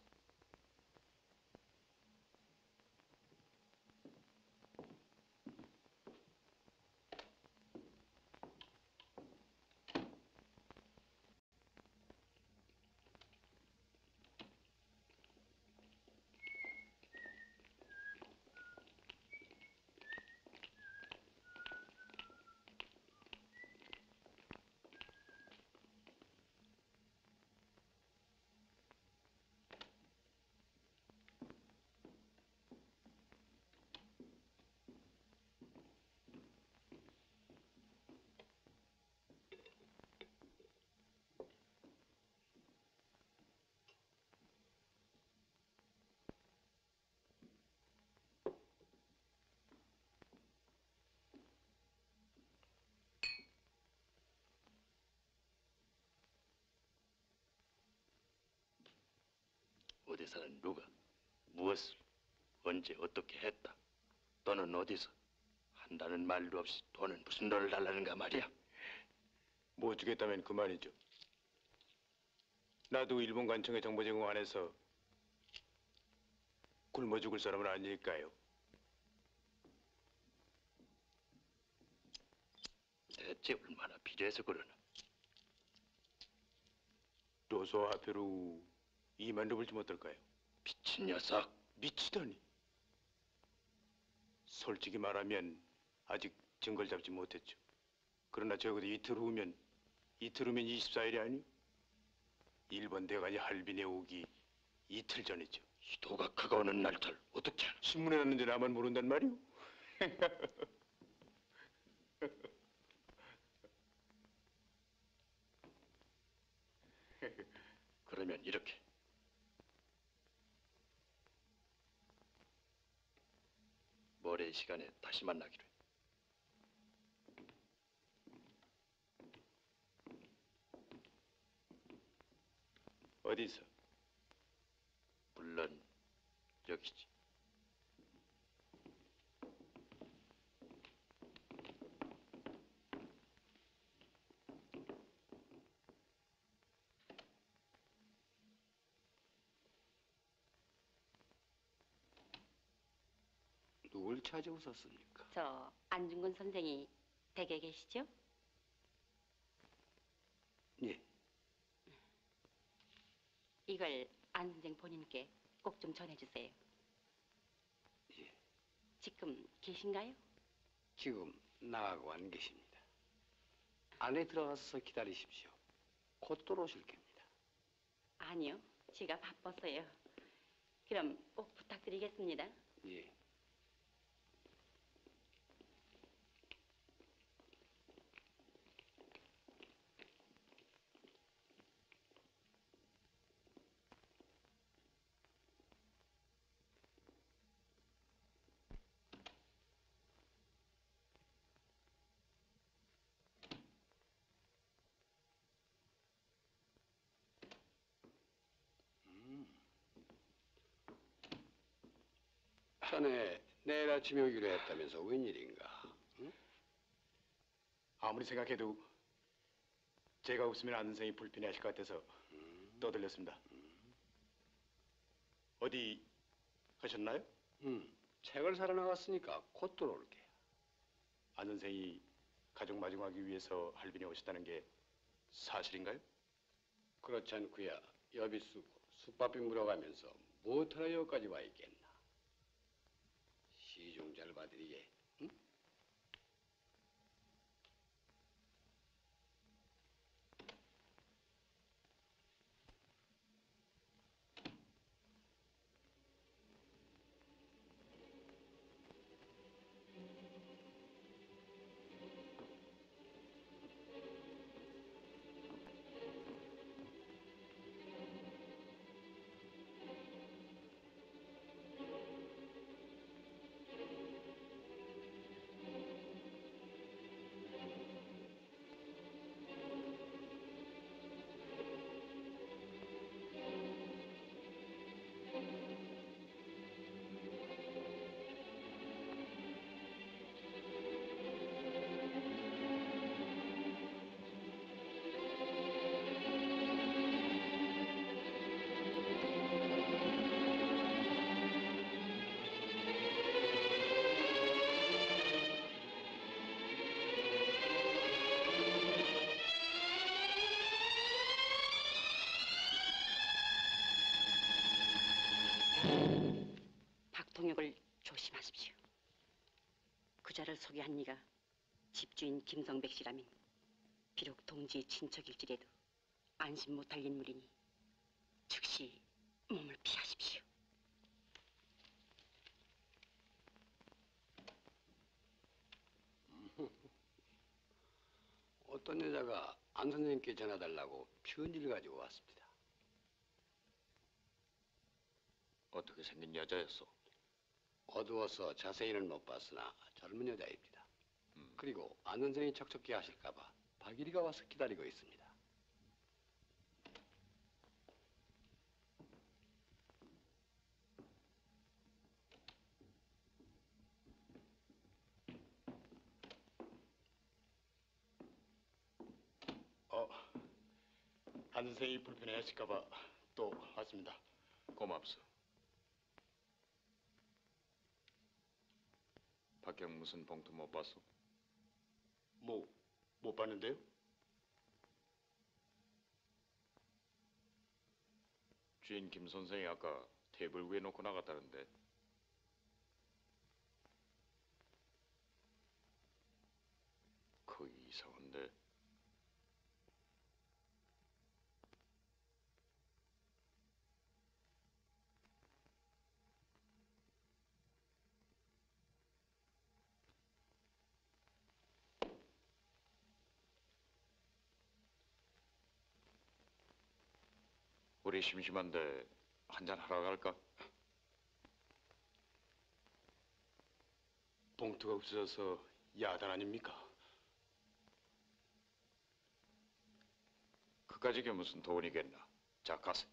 어디서는 누가 무엇을 언제 어떻게 했다 또는 어디서 한다는 말도 없이 돈은 무슨 돈을 달라는가 말이야. 뭐 주겠다면 그만이죠. 나도 일본 관청의 정보 제공 안에서 굶어 죽을 사람은 아닐까요? 대체 얼마나 필요해서 그러나. 로소화폐로 2만 루블 좀 어떨까요? 미친 녀석. 미치다니. 솔직히 말하면 아직 증거를 잡지 못했죠. 그러나 적어도 이틀 후면 24일이 아니요? 일본 대관이 할빈에 오기 이틀 전이죠. 이도가 그가 오는 날짜를 어떻게 하나? 신문에 났는데 나만 모른단 말이오? 그러면 이렇게. 모레 이 시간에 다시 만나기로 해. 어디서? 물론 여기지. 누굴 찾아오셨습니까? 저 안중근 선생이 댁에 계시죠? 예. 이걸 안 선생 본인께 꼭 좀 전해주세요. 예. 지금 계신가요? 지금 나가고 안 계십니다. 안에 들어가서 기다리십시오. 곧 들어오실 겁니다. 아니요, 제가 바빴어요. 그럼 꼭 부탁드리겠습니다. 예. 자네 내일 아침에 오기로 했다면서 웬일인가? 응? 아무리 생각해도 제가 없으면 안 선생이 불편해하실 것 같아서 떠들렸습니다. 어디 가셨나요? 책을 사러 나갔으니까 곧 들어올게. 안 선생이 가족 마중하기 위해서 할빈에 오셨다는 게 사실인가요? 그렇지 않고야 여비 쓰고 숯밥비 물어가면서 무엇하러 여기까지 와 있겠나? 시중자를 봐드리게. 응? 박통역을 조심하십시오. 그자를 소개한 이가 집주인 김성백 씨라면 비록 동지의 친척일지라도 안심 못할 인물이니 즉시 몸을 피하십시오. 어떤 여자가 안 선생님께 전해달라고 편지를 가지고 왔습니다. 어떻게 생긴 여자였어? 어두워서 자세히는 못 봤으나 젊은 여자입니다. 그리고 안 선생이 척척히 하실까봐 박일이가 와서 기다리고 있습니다. 안 선생이 불편해하실까봐 또 왔습니다. 고맙소. 박경 무슨 봉투 못 봤어? 못 봤는데요? 주인 김 선생이 아까 테이블 위에 놓고 나갔다는데. 그 이상한데. 우리 심심한데 한잔 하러 갈까? 봉투가 없어져서 야단 아닙니까? 그까짓 게 무슨 돈이겠나. 자, 가세.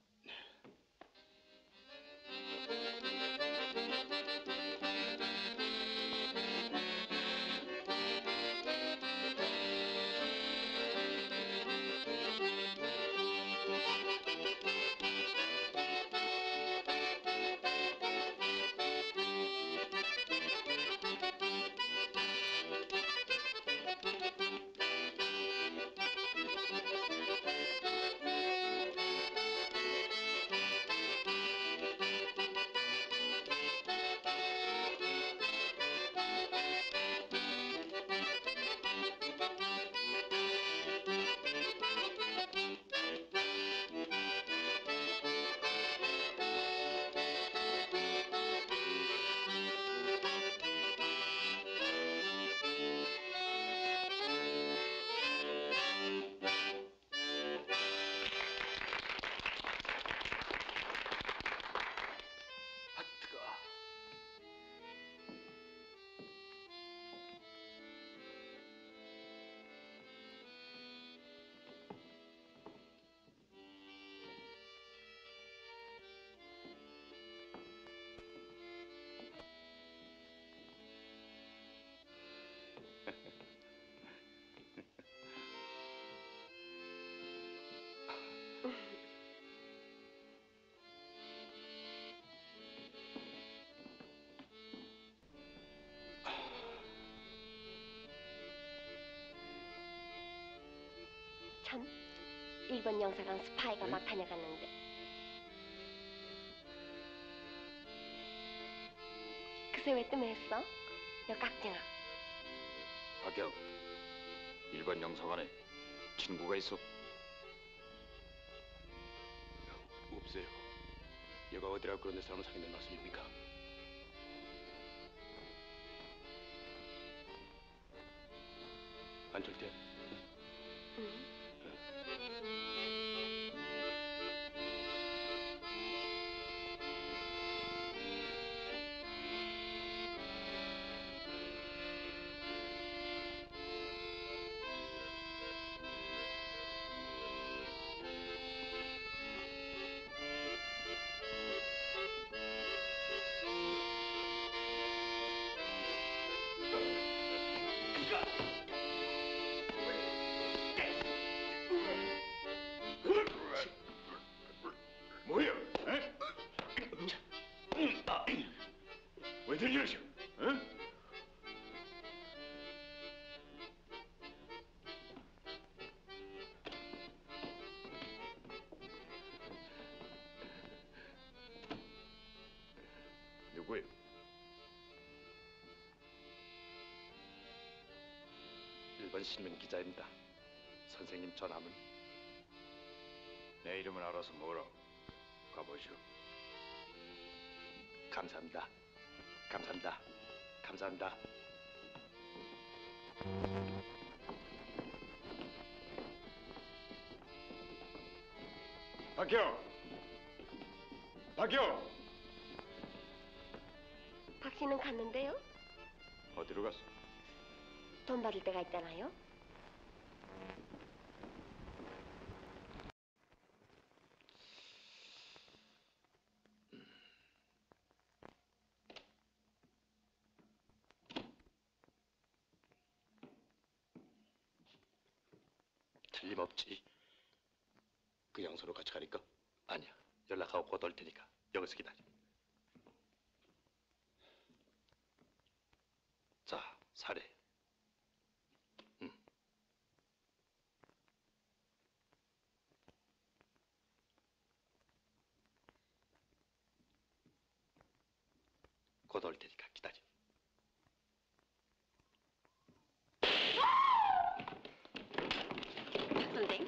참. 일본 영사랑 스파이가 막 다녀갔는데. 그새 왜 뜸했어? 여 깍쟁아. 박경, 일본 영사관에 친구가 있어? 없어요. 여가 어디라고 그런 데 사람을 사귀는 말씀입니까? 안철태. 뭐야? 왜들 이러셔? 응? 누구야? 일본 신문 기자입니다. 선생님 전함은? 내 이름은 알아서 뭐라? 가보시오. 감사합니다. 감사합니다. 감사합니다. 박경! 박경! 박 씨는 갔는데요? 어디로 갔어? 돈 받을 때가 있잖아요. 틀림없지. 그 양소로 같이 가니까? 아니야. 연락하고 곧 올 테니까 여기서 기다려. 자, 사례. 곧 올 테니까 기다려. 박 선생.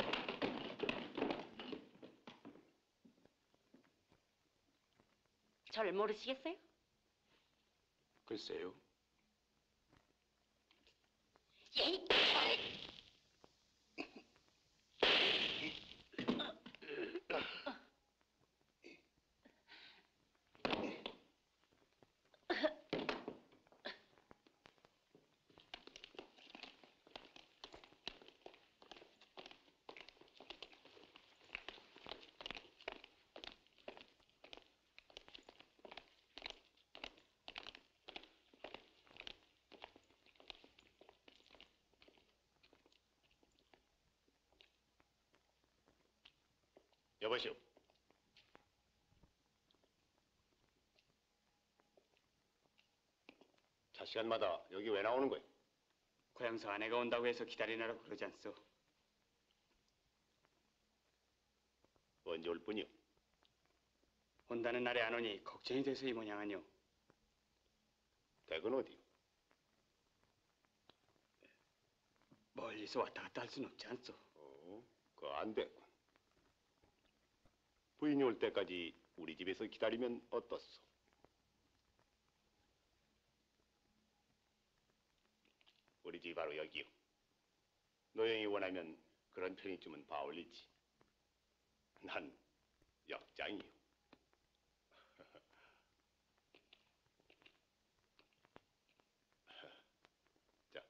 절 모르시겠어요? 글쎄요. 여보시오. 자 시간마다 여기 왜 나오는 거야? 고향서 아내가 온다고 해서 기다리느라고 그러지 않소. 언제 올 뿐이요? 온다는 날에 안 오니 걱정이 돼서 이 모양은요. 댁은 어디요? 멀리서 왔다 갔다 할 순 없지 않소. 그거 안 됐군. 부인이 올 때까지 우리 집에서 기다리면 어떻소? 우리 집이 바로 여기요. 노영이 원하면 그런 편의점은 봐올리지. 난 역장이요. 자.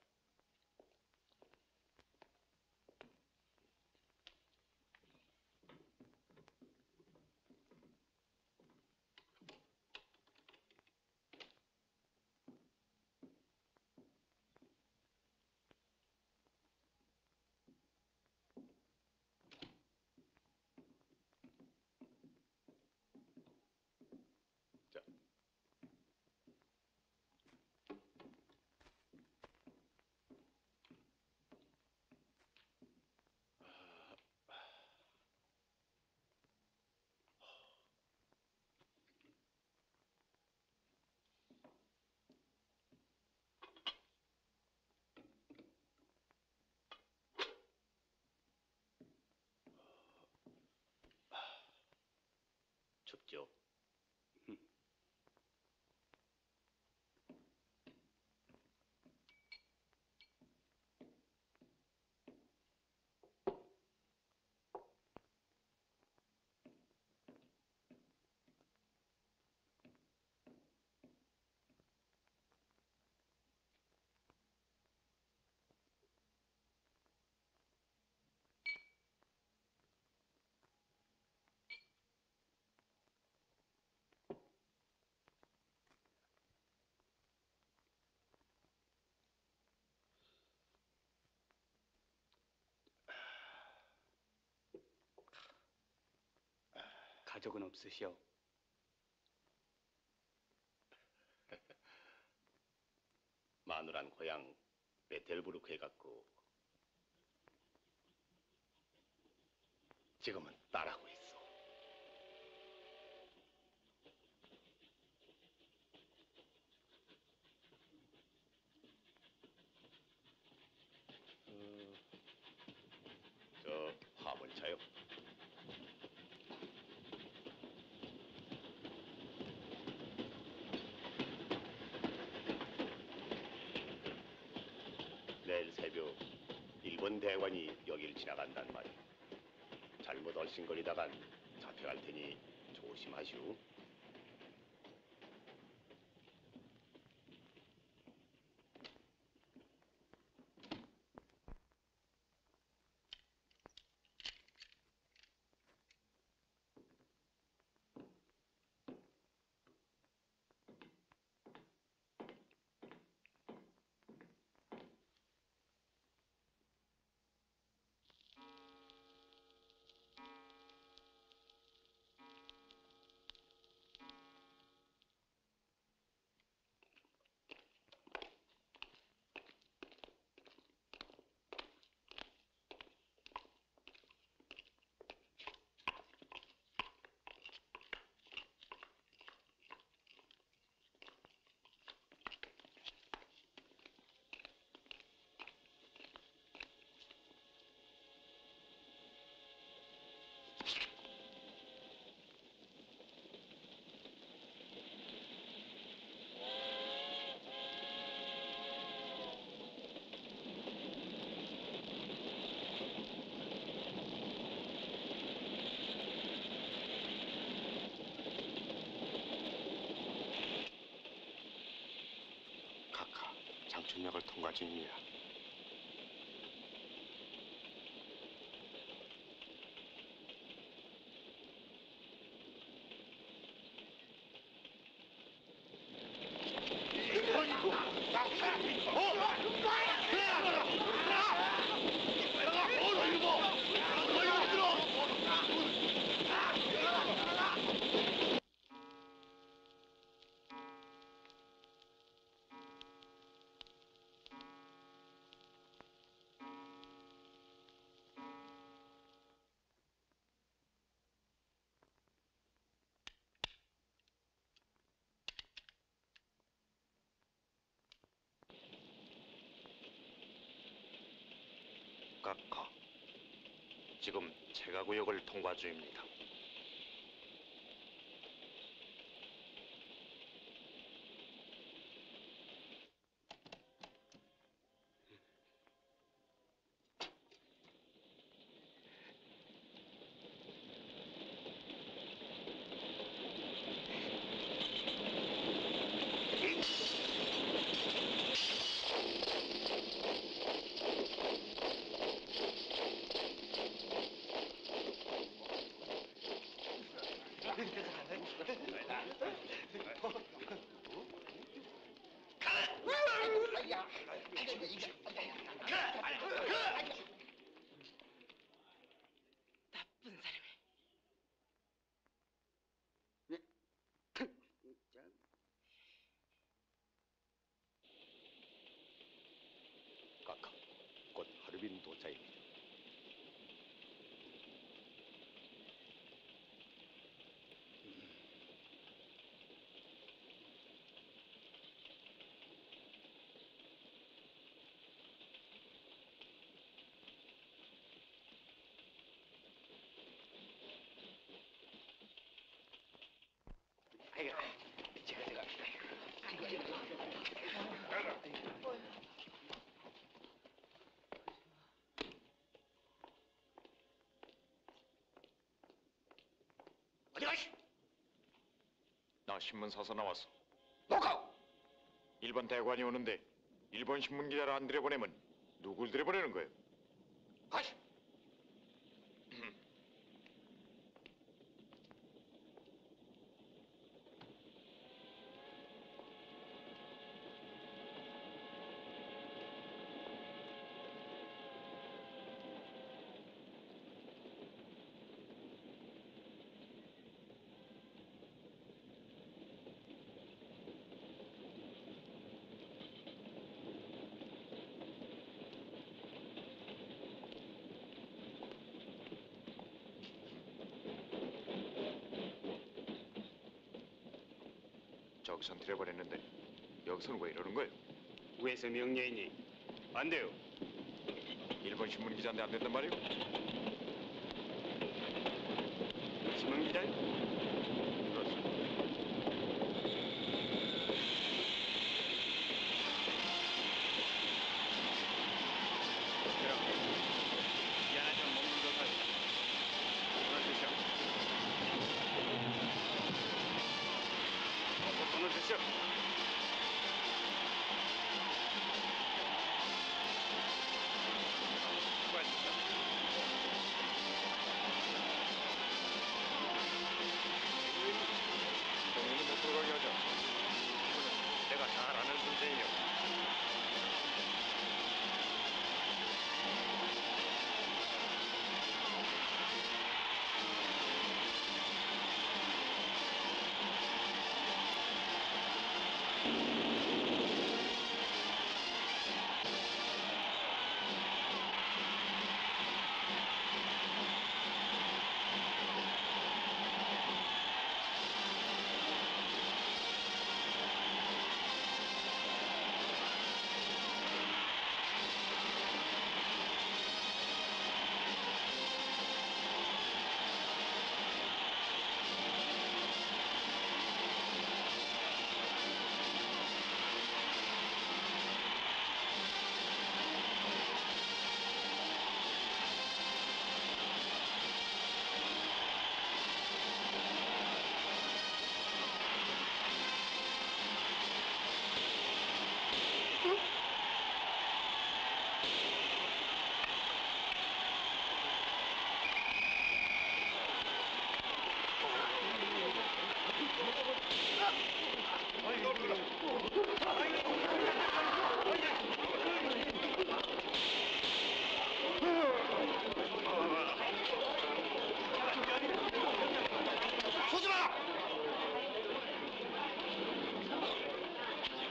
가족은 없으시오? 마누란 고향 베텔부르크에 갔고 지금은 딸하고 있어. 저 화물차요. 내일 새벽 일본 대관이 여길 지나간단 말이야. 잘못 얼씬거리다간 잡혀갈 테니 조심하시오. 장춘역을 통과 중입니다. 각하, 지금 제가구역을 통과 중입니다. 나쁜 사람이. 각하, 곧 하르빈 도착입니다. 어디 가시? 나 신문 사서 나왔어. 뭐가? 일본 대관이 오는데 일본 신문 기자를 안 들여보내면 누굴 들여보내는 거예요? 가시. 저기선 들여보냈는데 여기서는 왜 이러는 거예요? 위에서 명령이니 안 돼요. 일본 신문 기자인데 안 된단 말이에요? 신문 기자요? 그렇습니다. 미안하지만 먹는 것 같다. 오늘 드셔. 오늘 드셔. 동문은 못 들어가게 하자. 이분은 내가 잘 아는 선생이요. 쏘지마!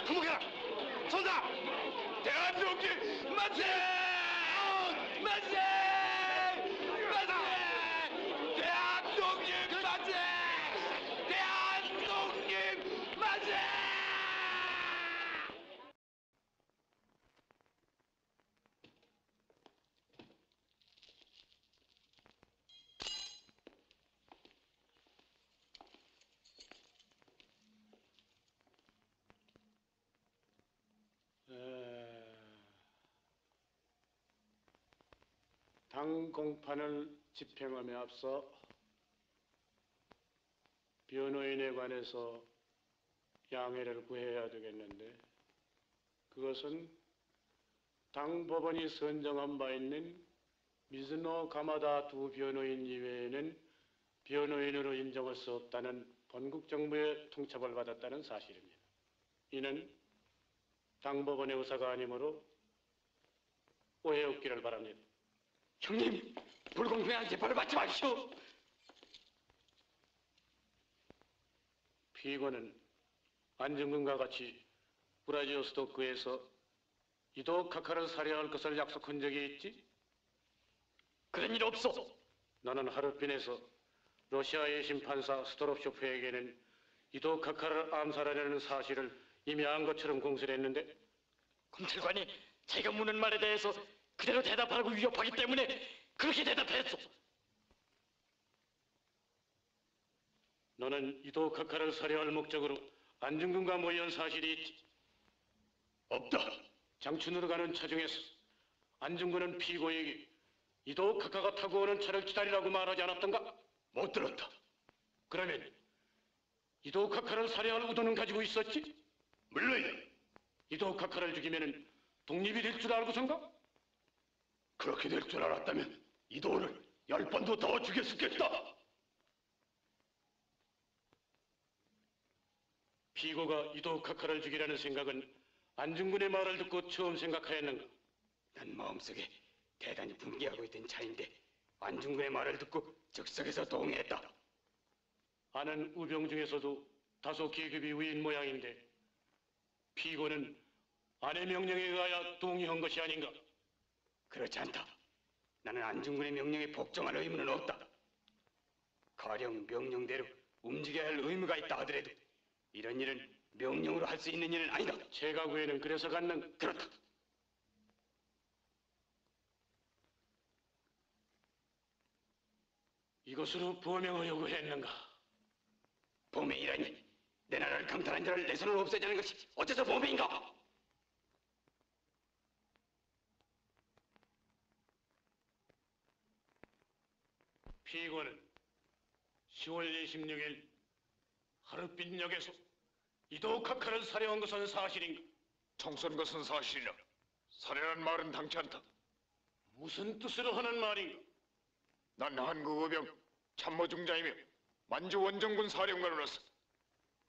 구목해라! 손다! 대한독일 만세! 만세! 만세! 대한독일 만세! 대한독일 만세! 당 공판을 집행함에 앞서 변호인에 관해서 양해를 구해야 되겠는데 그것은 당 법원이 선정한 바 있는 미즈노 가마다 두 변호인 이외에는 변호인으로 인정할 수 없다는 본국 정부의 통첩을 받았다는 사실입니다. 이는 당 법원의 의사가 아니므로 오해 없기를 바랍니다. 형님, 불공평한 재판을 받지 마십시오. 피고는 안정근과 같이 브라지오스토크에서 이도 카카를 살해할 것을 약속한 적이 있지? 그런 일 없어. 너는 하룻빈에서 러시아의 심판사 스토롭쇼프에게는 이도 카카를 암살하려는 사실을 이미 안 것처럼 공세를 했는데 검찰관이 자기가 묻는 말에 대해서 그대로 대답하라고 위협하기 때문에 그렇게 대답했어. 너는 이도 카카를 살해할 목적으로 안중근과 모의한 사실이 있지? 없다. 장춘으로 가는 차 중에서 안중근은 피고에게 이도 카카가 타고 오는 차를 기다리라고 말하지 않았던가? 못 들었다. 그러면 이도 카카를 살해할 의도는 가지고 있었지? 물론이다. 이도 카카를 죽이면 독립이 될 줄 알고선가? 그렇게 될 줄 알았다면 이도를 10번도 더 죽였었겠다. 피고가 이도 카카를 죽이라는 생각은 안중근의 말을 듣고 처음 생각하였는가? 난 마음속에 대단히 분개하고 있던 차인데 안중근의 말을 듣고 즉석에서 동의했다. 아는 우병 중에서도 다소 계급이 위인 모양인데 피고는 아내 명령에 의하여 동의한 것이 아닌가? 그렇지 않다. 나는 안중근의 명령에 복종할 의무는 없다. 가령 명령대로 움직여야 할 의무가 있다 하더라도 이런 일은 명령으로 할 수 있는 일은 아니다. 제가구에는 그래서 갖는 그렇다. 이것으로 범행을 요구했는가? 범행이라니 내 나라를 강탈한 자를 내 손으로 없애자는 것이 어째서 범행인가? 피고는 10월 26일 하룻빛역에서 이도 카카를 살해한 것은 사실인가? 총선 것은 사실이나 살해란 말은 당치 않다. 무슨 뜻으로 하는 말인가? 난 한국의병 참모중장이며 만주 원정군 사령관으로서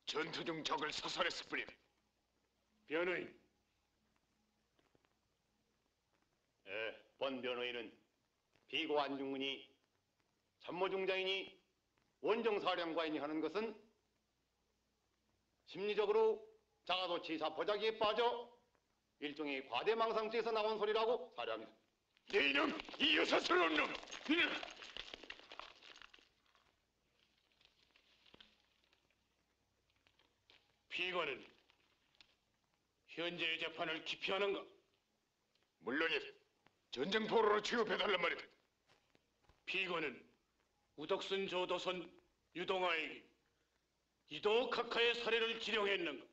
전투 중 적을 사살했을 뿐이다. 변호인. 본 변호인은 피고 안중근이 참모중장이니 원정사령관이 하는 것은 심리적으로 자가도취사 보자기에 빠져 일종의 과대망상죄에서 나온 소리라고 사료합니다. 네 이놈! 이 여사스러운 놈! 이놈! 피고는 현재의 재판을 기피하는가? 물론이다. 전쟁포로로 취급해달란 말이다. 피고는 우덕순 조도선 유동아에게 이도 카카의 살해를 지령했는가?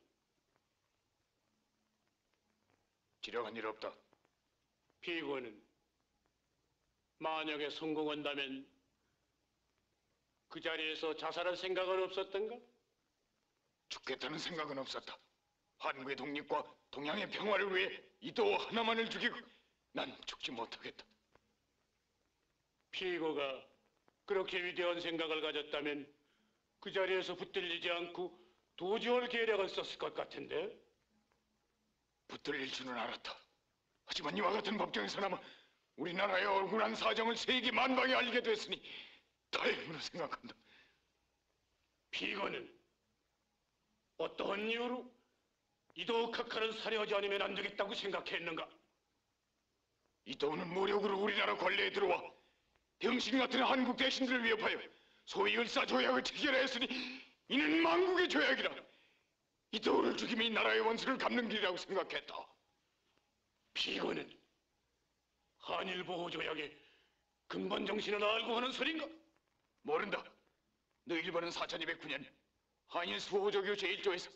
지령한 일 없다. 피고는 만약에 성공한다면 그 자리에서 자살할 생각은 없었던가? 죽겠다는 생각은 없었다. 한국의 독립과 동양의 평화를 위해 이도 하나만을 죽이고 난 죽지 못하겠다. 피고가 그렇게 위대한 생각을 가졌다면 그 자리에서 붙들리지 않고 도주할 계략을 썼을 것 같은데? 붙들릴 줄은 알았다. 하지만 이와 같은 법정에서나마 우리나라의 억울한 사정을 세계 만방에 알게 됐으니 다행으로 생각한다. 피고는 어떠한 이유로 이도 카카를 살해하지 않으면 안 되겠다고 생각했는가? 이도는 무력으로 우리나라 관내에 들어와 병신 같은 한국 대신들을 위협하여 소위 을사조약을 체결하였으니 이는 망국의 조약이라. 이도를 죽임이 나라의 원수를 갚는 길이라고 생각했다. 피고는 한일 보호 조약의 근본 정신을 알고 하는 소린가? 모른다. 너 일본은 4209년 한일 수호조교 제1조에서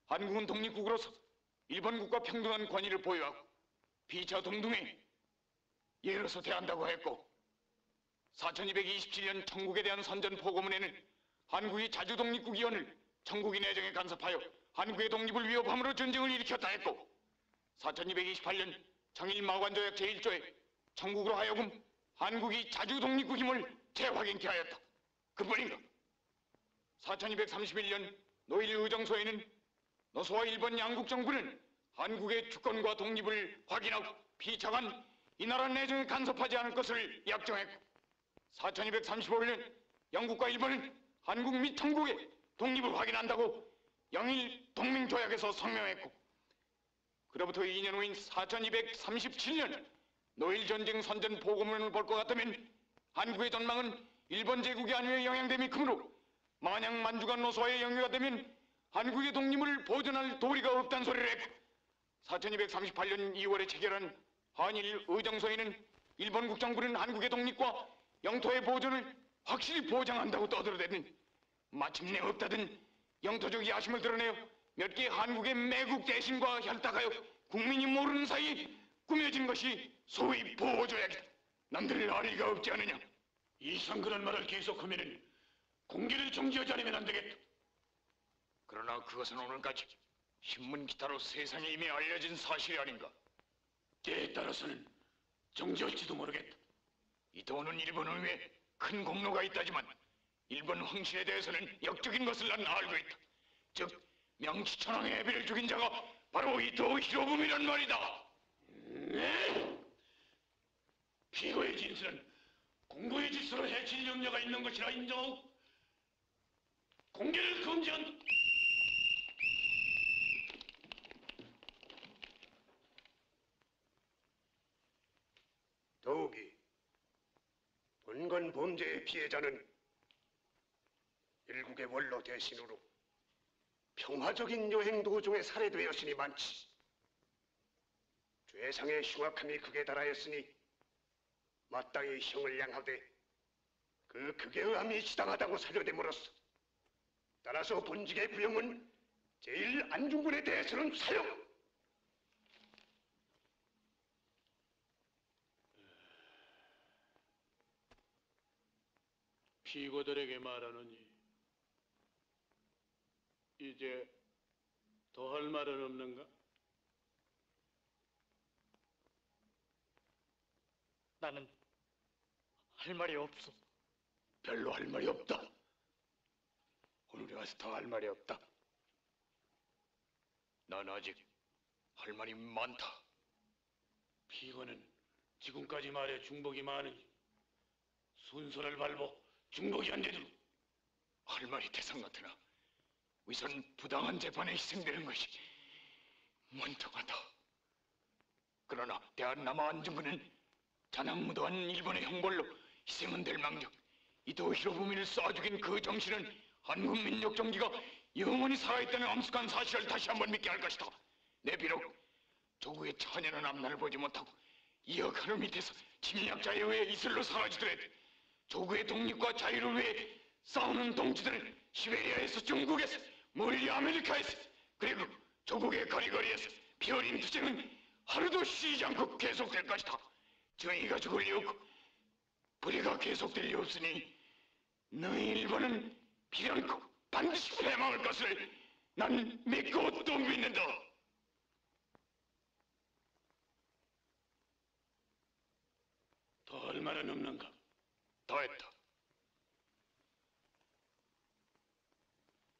한국은 독립국으로서 일본국과 평등한 권위를 보유하고 피차 동등에 예로서 대한다고 했고 4227년 청국에 대한 선전 포고문에는 한국이 자주독립국위원을 청국이 내정에 간섭하여 한국의 독립을 위협함으로 전쟁을 일으켰다 했고 4228년 청일 마관조약 제1조에 청국으로 하여금 한국이 자주독립국임을 재확인케 하였다. 그뿐인가? 4231년 노일 의정서에는 노소와 일본 양국 정부는 한국의 주권과 독립을 확인하고 피차간 이 나라 내정에 간섭하지 않을 것을 약정했고 4235년 영국과 일본은 한국 및 청국의 독립을 확인한다고 영일 동맹조약에서 성명했고 그로부터 2년 후인 4237년 노일 전쟁 선전 보고문을 볼 것 같다면 한국의 전망은 일본 제국이 아니여 영향됨이 크므로 만약 만주가 노소와의 영유가 되면 한국의 독립을 보존할 도리가 없다는 소리를 했고 4238년 2월에 체결한 한일 의정서에는 일본 국정부는 한국의 독립과 영토의 보존을 확실히 보장한다고 떠들어대는 마침내 없다던 영토적 야심을 드러내어 몇 개 한국의 매국 대신과 혈탁하여 국민이 모르는 사이에 꾸며진 것이 소위 보호조약이다. 남들 알 리가 없지 않느냐. 이상 그런 말을 계속하면 공개를 정지하지 않으면 안 되겠다. 그러나 그것은 오늘까지 신문 기타로 세상에 이미 알려진 사실이 아닌가. 때에 따라서는 정지할지도 모르겠다. 이도는 일본을 위해 큰 공로가 있다지만 일본 황실에 대해서는 역적인 것을 난 알고 있다. 즉 명치천왕의 애비를 죽인 자가 바로 이도 히로부미란 말이다. 네? 피고의 진술은 공고의 질서로 해칠 염려가 있는 것이라 인정하고 공개를 금지한다. 더욱이 본건 범죄의 피해자는 일국의 원로 대신으로 평화적인 여행 도중에 살해되었으니 많지. 죄상의 흉악함이 극에 달하였으니 마땅히 형을 양하되 그 극의 의함이 지당하다고 사료됨으로써 따라서 본직의 부형은 제1안중근에 대해서는 사형. 피고들에게 말하노니 이제 더 할 말은 없는가? 나는 할 말이 없소. 별로 할 말이 없다. 오늘에 와서 더 할 말이 없다. 난 아직 할 말이 많다. 피고는 지금까지 말해 중복이 많으니 순서를 밟어 중복이 안 되도록. 할 말이 대상 같으나 우선 부당한 재판에 희생되는 것이 원통하다. 그러나 대한남아 안중근은 자남무도한 일본의 형벌로 희생은 될 망정 이토 히로부미를 쏴 죽인 그 정신은 한국 민족 정기가 영원히 살아있다는 엄숙한 사실을 다시 한번 믿게 할 것이다. 내 비록 조국의 처녀는 앞날을 보지 못하고 이억 하늘 밑에서 침략자에 의해 이슬로 사라지더라도 조국의 독립과 자유를 위해 싸우는 동지들은 시베리아에서 중국에서 멀리 아메리카에서 그리고 조국의 거리거리에서 피 어린 투쟁은 하루도 쉬지 않고 계속될 것이다. 정의가 죽을 리 없고 불의가 계속될 리 없으니 너희 일본은 비련코 반드시 패망할 것을 난 믿고 또 믿는다. 더 할 말은 없는가? 다 했다.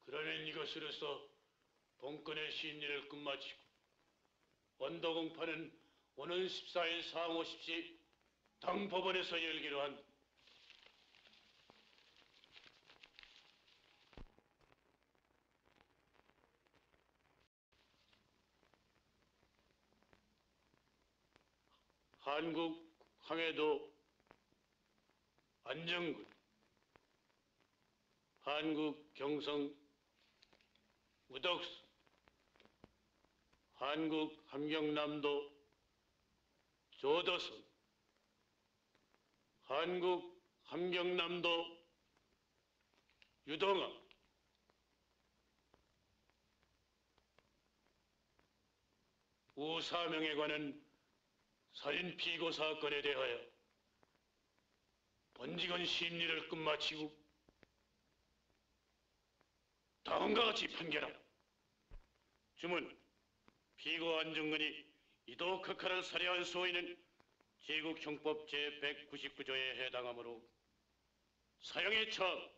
그러면 이것으로서 본건의 심리를 끝마치고 원도공판은 오는 14일 상오 10시 당 법원에서 열기로 한다. 한국 황해도 안정군, 한국 경성 우덕수, 한국 함경남도 조도선, 한국 함경남도 유동암, 우사명에 관한 살인 피고 사건에 대하여 본직은 심리를 끝마치고 다음과 같이 판결함. 주문, 피고 안중근이 이도 극하를 살해한 소인은 제국형법 제199조에 해당하므로 사형에 처함.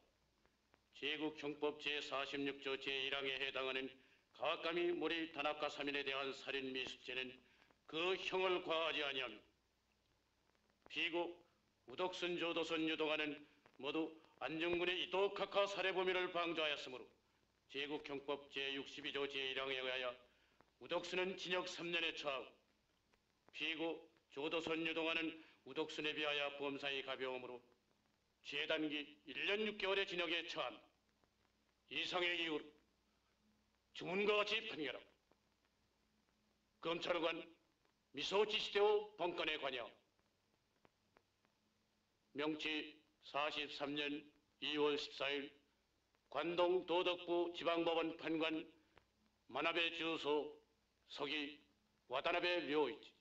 제국형법 제46조 제1항에 해당하는 가까미 모리 단합가 3인에 대한 살인 미수죄는 그 형을 과하지 아니하며 피고 우덕순 조도선 유동하는 모두 안중근의 이도카카 살해 범위를 방조하였으므로 제국형법 제62조 제1항에 의하여 우덕순은 징역 3년에 처하고 피고 조도선 유동하는 우덕순에 비하여 범상이 가벼우므로 최단기 1년 6개월의 징역에 처한다. 이상의 이유로 주문과 같이 판결하고 검찰관 미소 지시되어 본건에 관여 명치 43년 2월 14일 관동 도덕부 지방법원 판관 만화배 주소 서기 와다나베 료이치.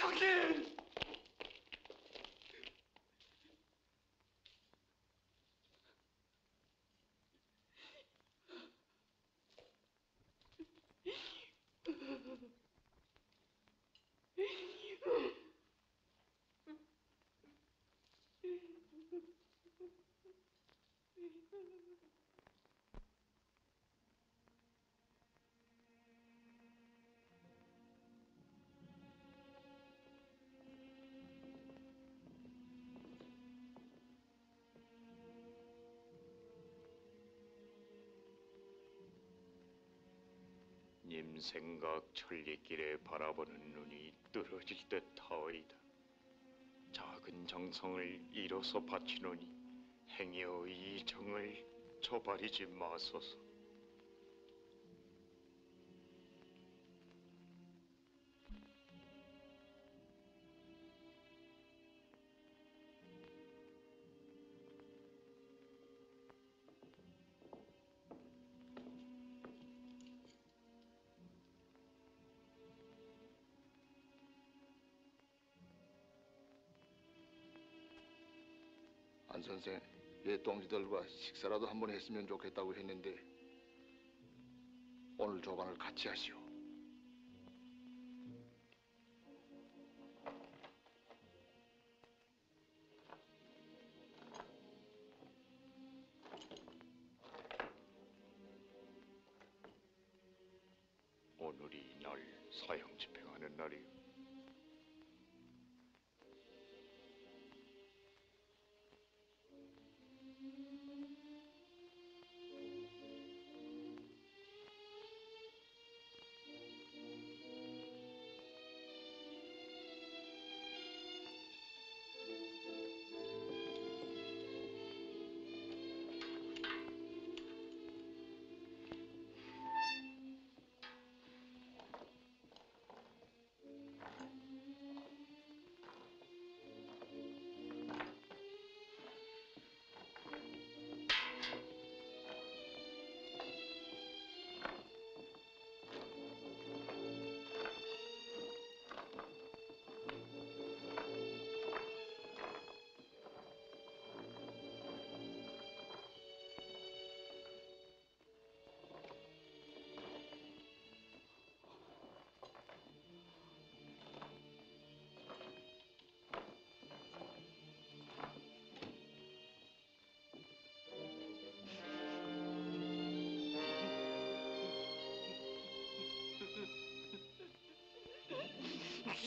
형님! 님 생각 천리길에 바라보는 눈이 떨어질 듯하오이다. 작은 정성을 이로써 바치노니 행여 이 정을 저버리지 마소서. 안 선생, 옛 동지들과 식사라도 한번 했으면 좋겠다고 했는데 오늘 조반을 같이 하시오. 오늘이 날 사형 집행하는 날이오.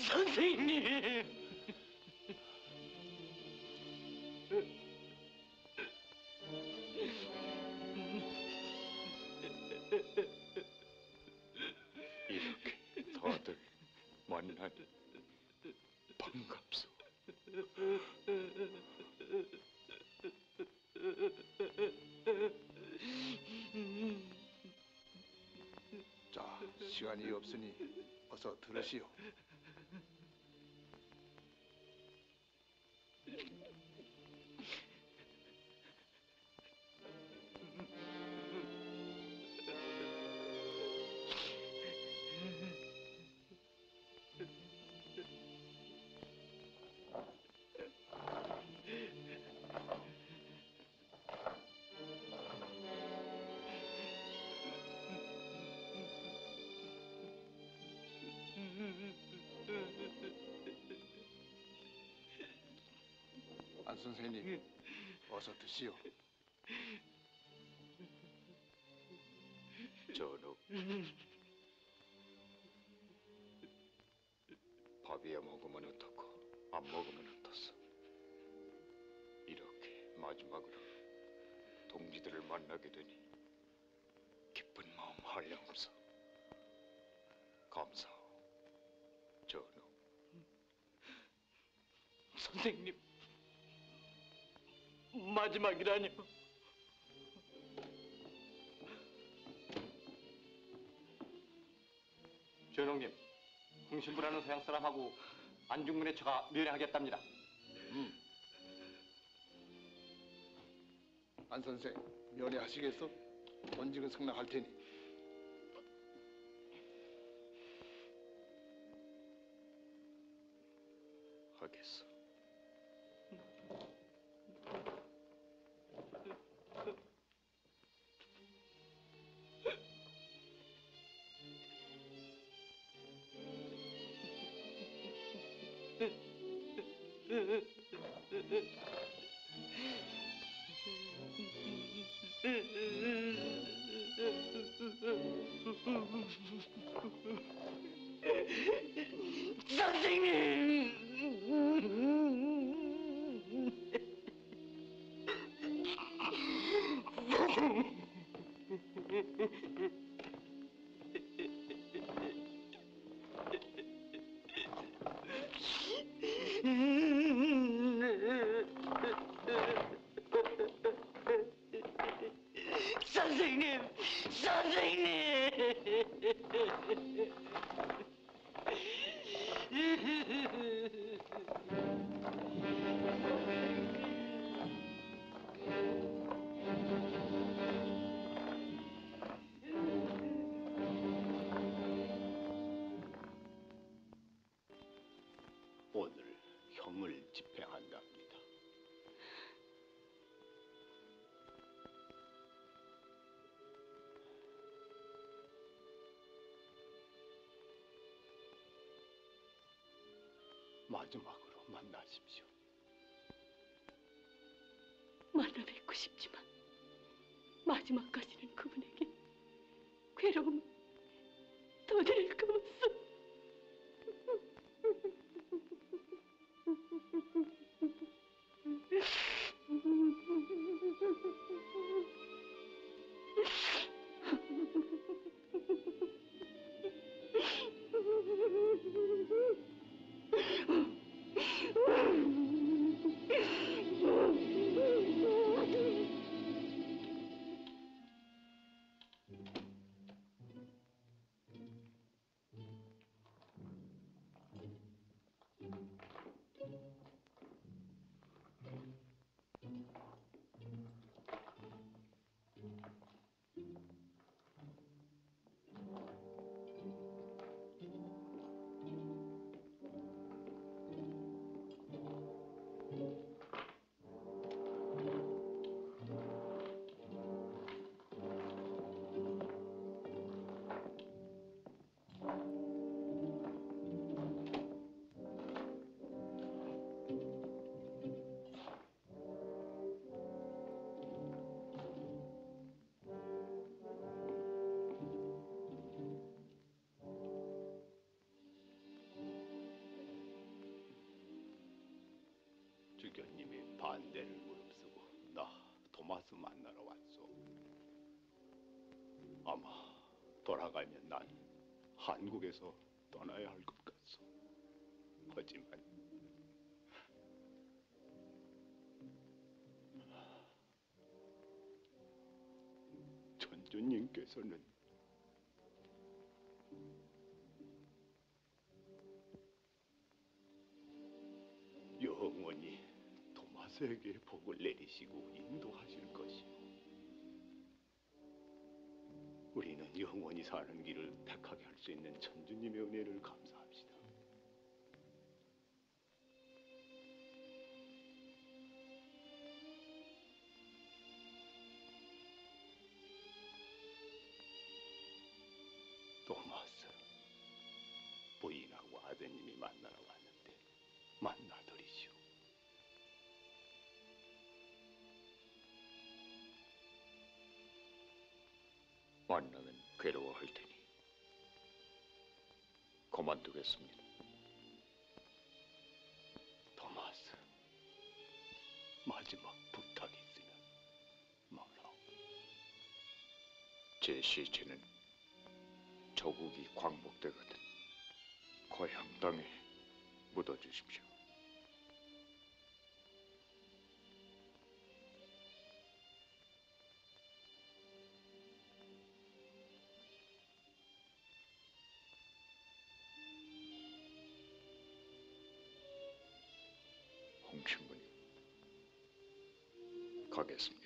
선생님! 이렇게 다들 만나니 반갑소. 자, 시간이 없으니 어서 들으시오. 안 선생님, 어서 드시오. 전하, 밥이야 먹으면 어떻고 안 먹으면 어떻소? 이렇게 마지막으로 동지들을 만나게 되니 기쁜 마음 한량없어. 감사하오, 전하. 선생님, 마지막이라뇨? 전홍님, 흥신부라는 서양 사람하고 안중근의 처가 면회하겠답니다. 안 선생, 면회하시겠어? 본직은 승낙할 테니. 하겠소. 선생님! 오늘 형을 집행한답니다. 마지막으로 만나십시오. 만나 뵙고 싶지만 마지막까지는 그분에게 괴로움을 더 드릴 거 없어. 주교님이 반대를 무릅쓰고 나 토마스 만나러 왔소. 아마 돌아가면 난 한국에서 떠나야 할 것 같소. 하지만 천주님께서는 영원히 토마스에게 복을 내리시고 인도하실 것이요. 우리는 영원히 사는 길을 택하게 할 수 있는 천주님의 은혜를 감사합시다. 토마스, 부인하고 아드님이 만나러 왔는데 만나드리시오. 만나면 괴로워할 테니 그만두겠습니다. 토마스, 마지막 부탁이 있으면 말하오. 제 시체는 조국이 광복되거든 고향 땅에 묻어주십시오. 홍신군이 가겠습니다.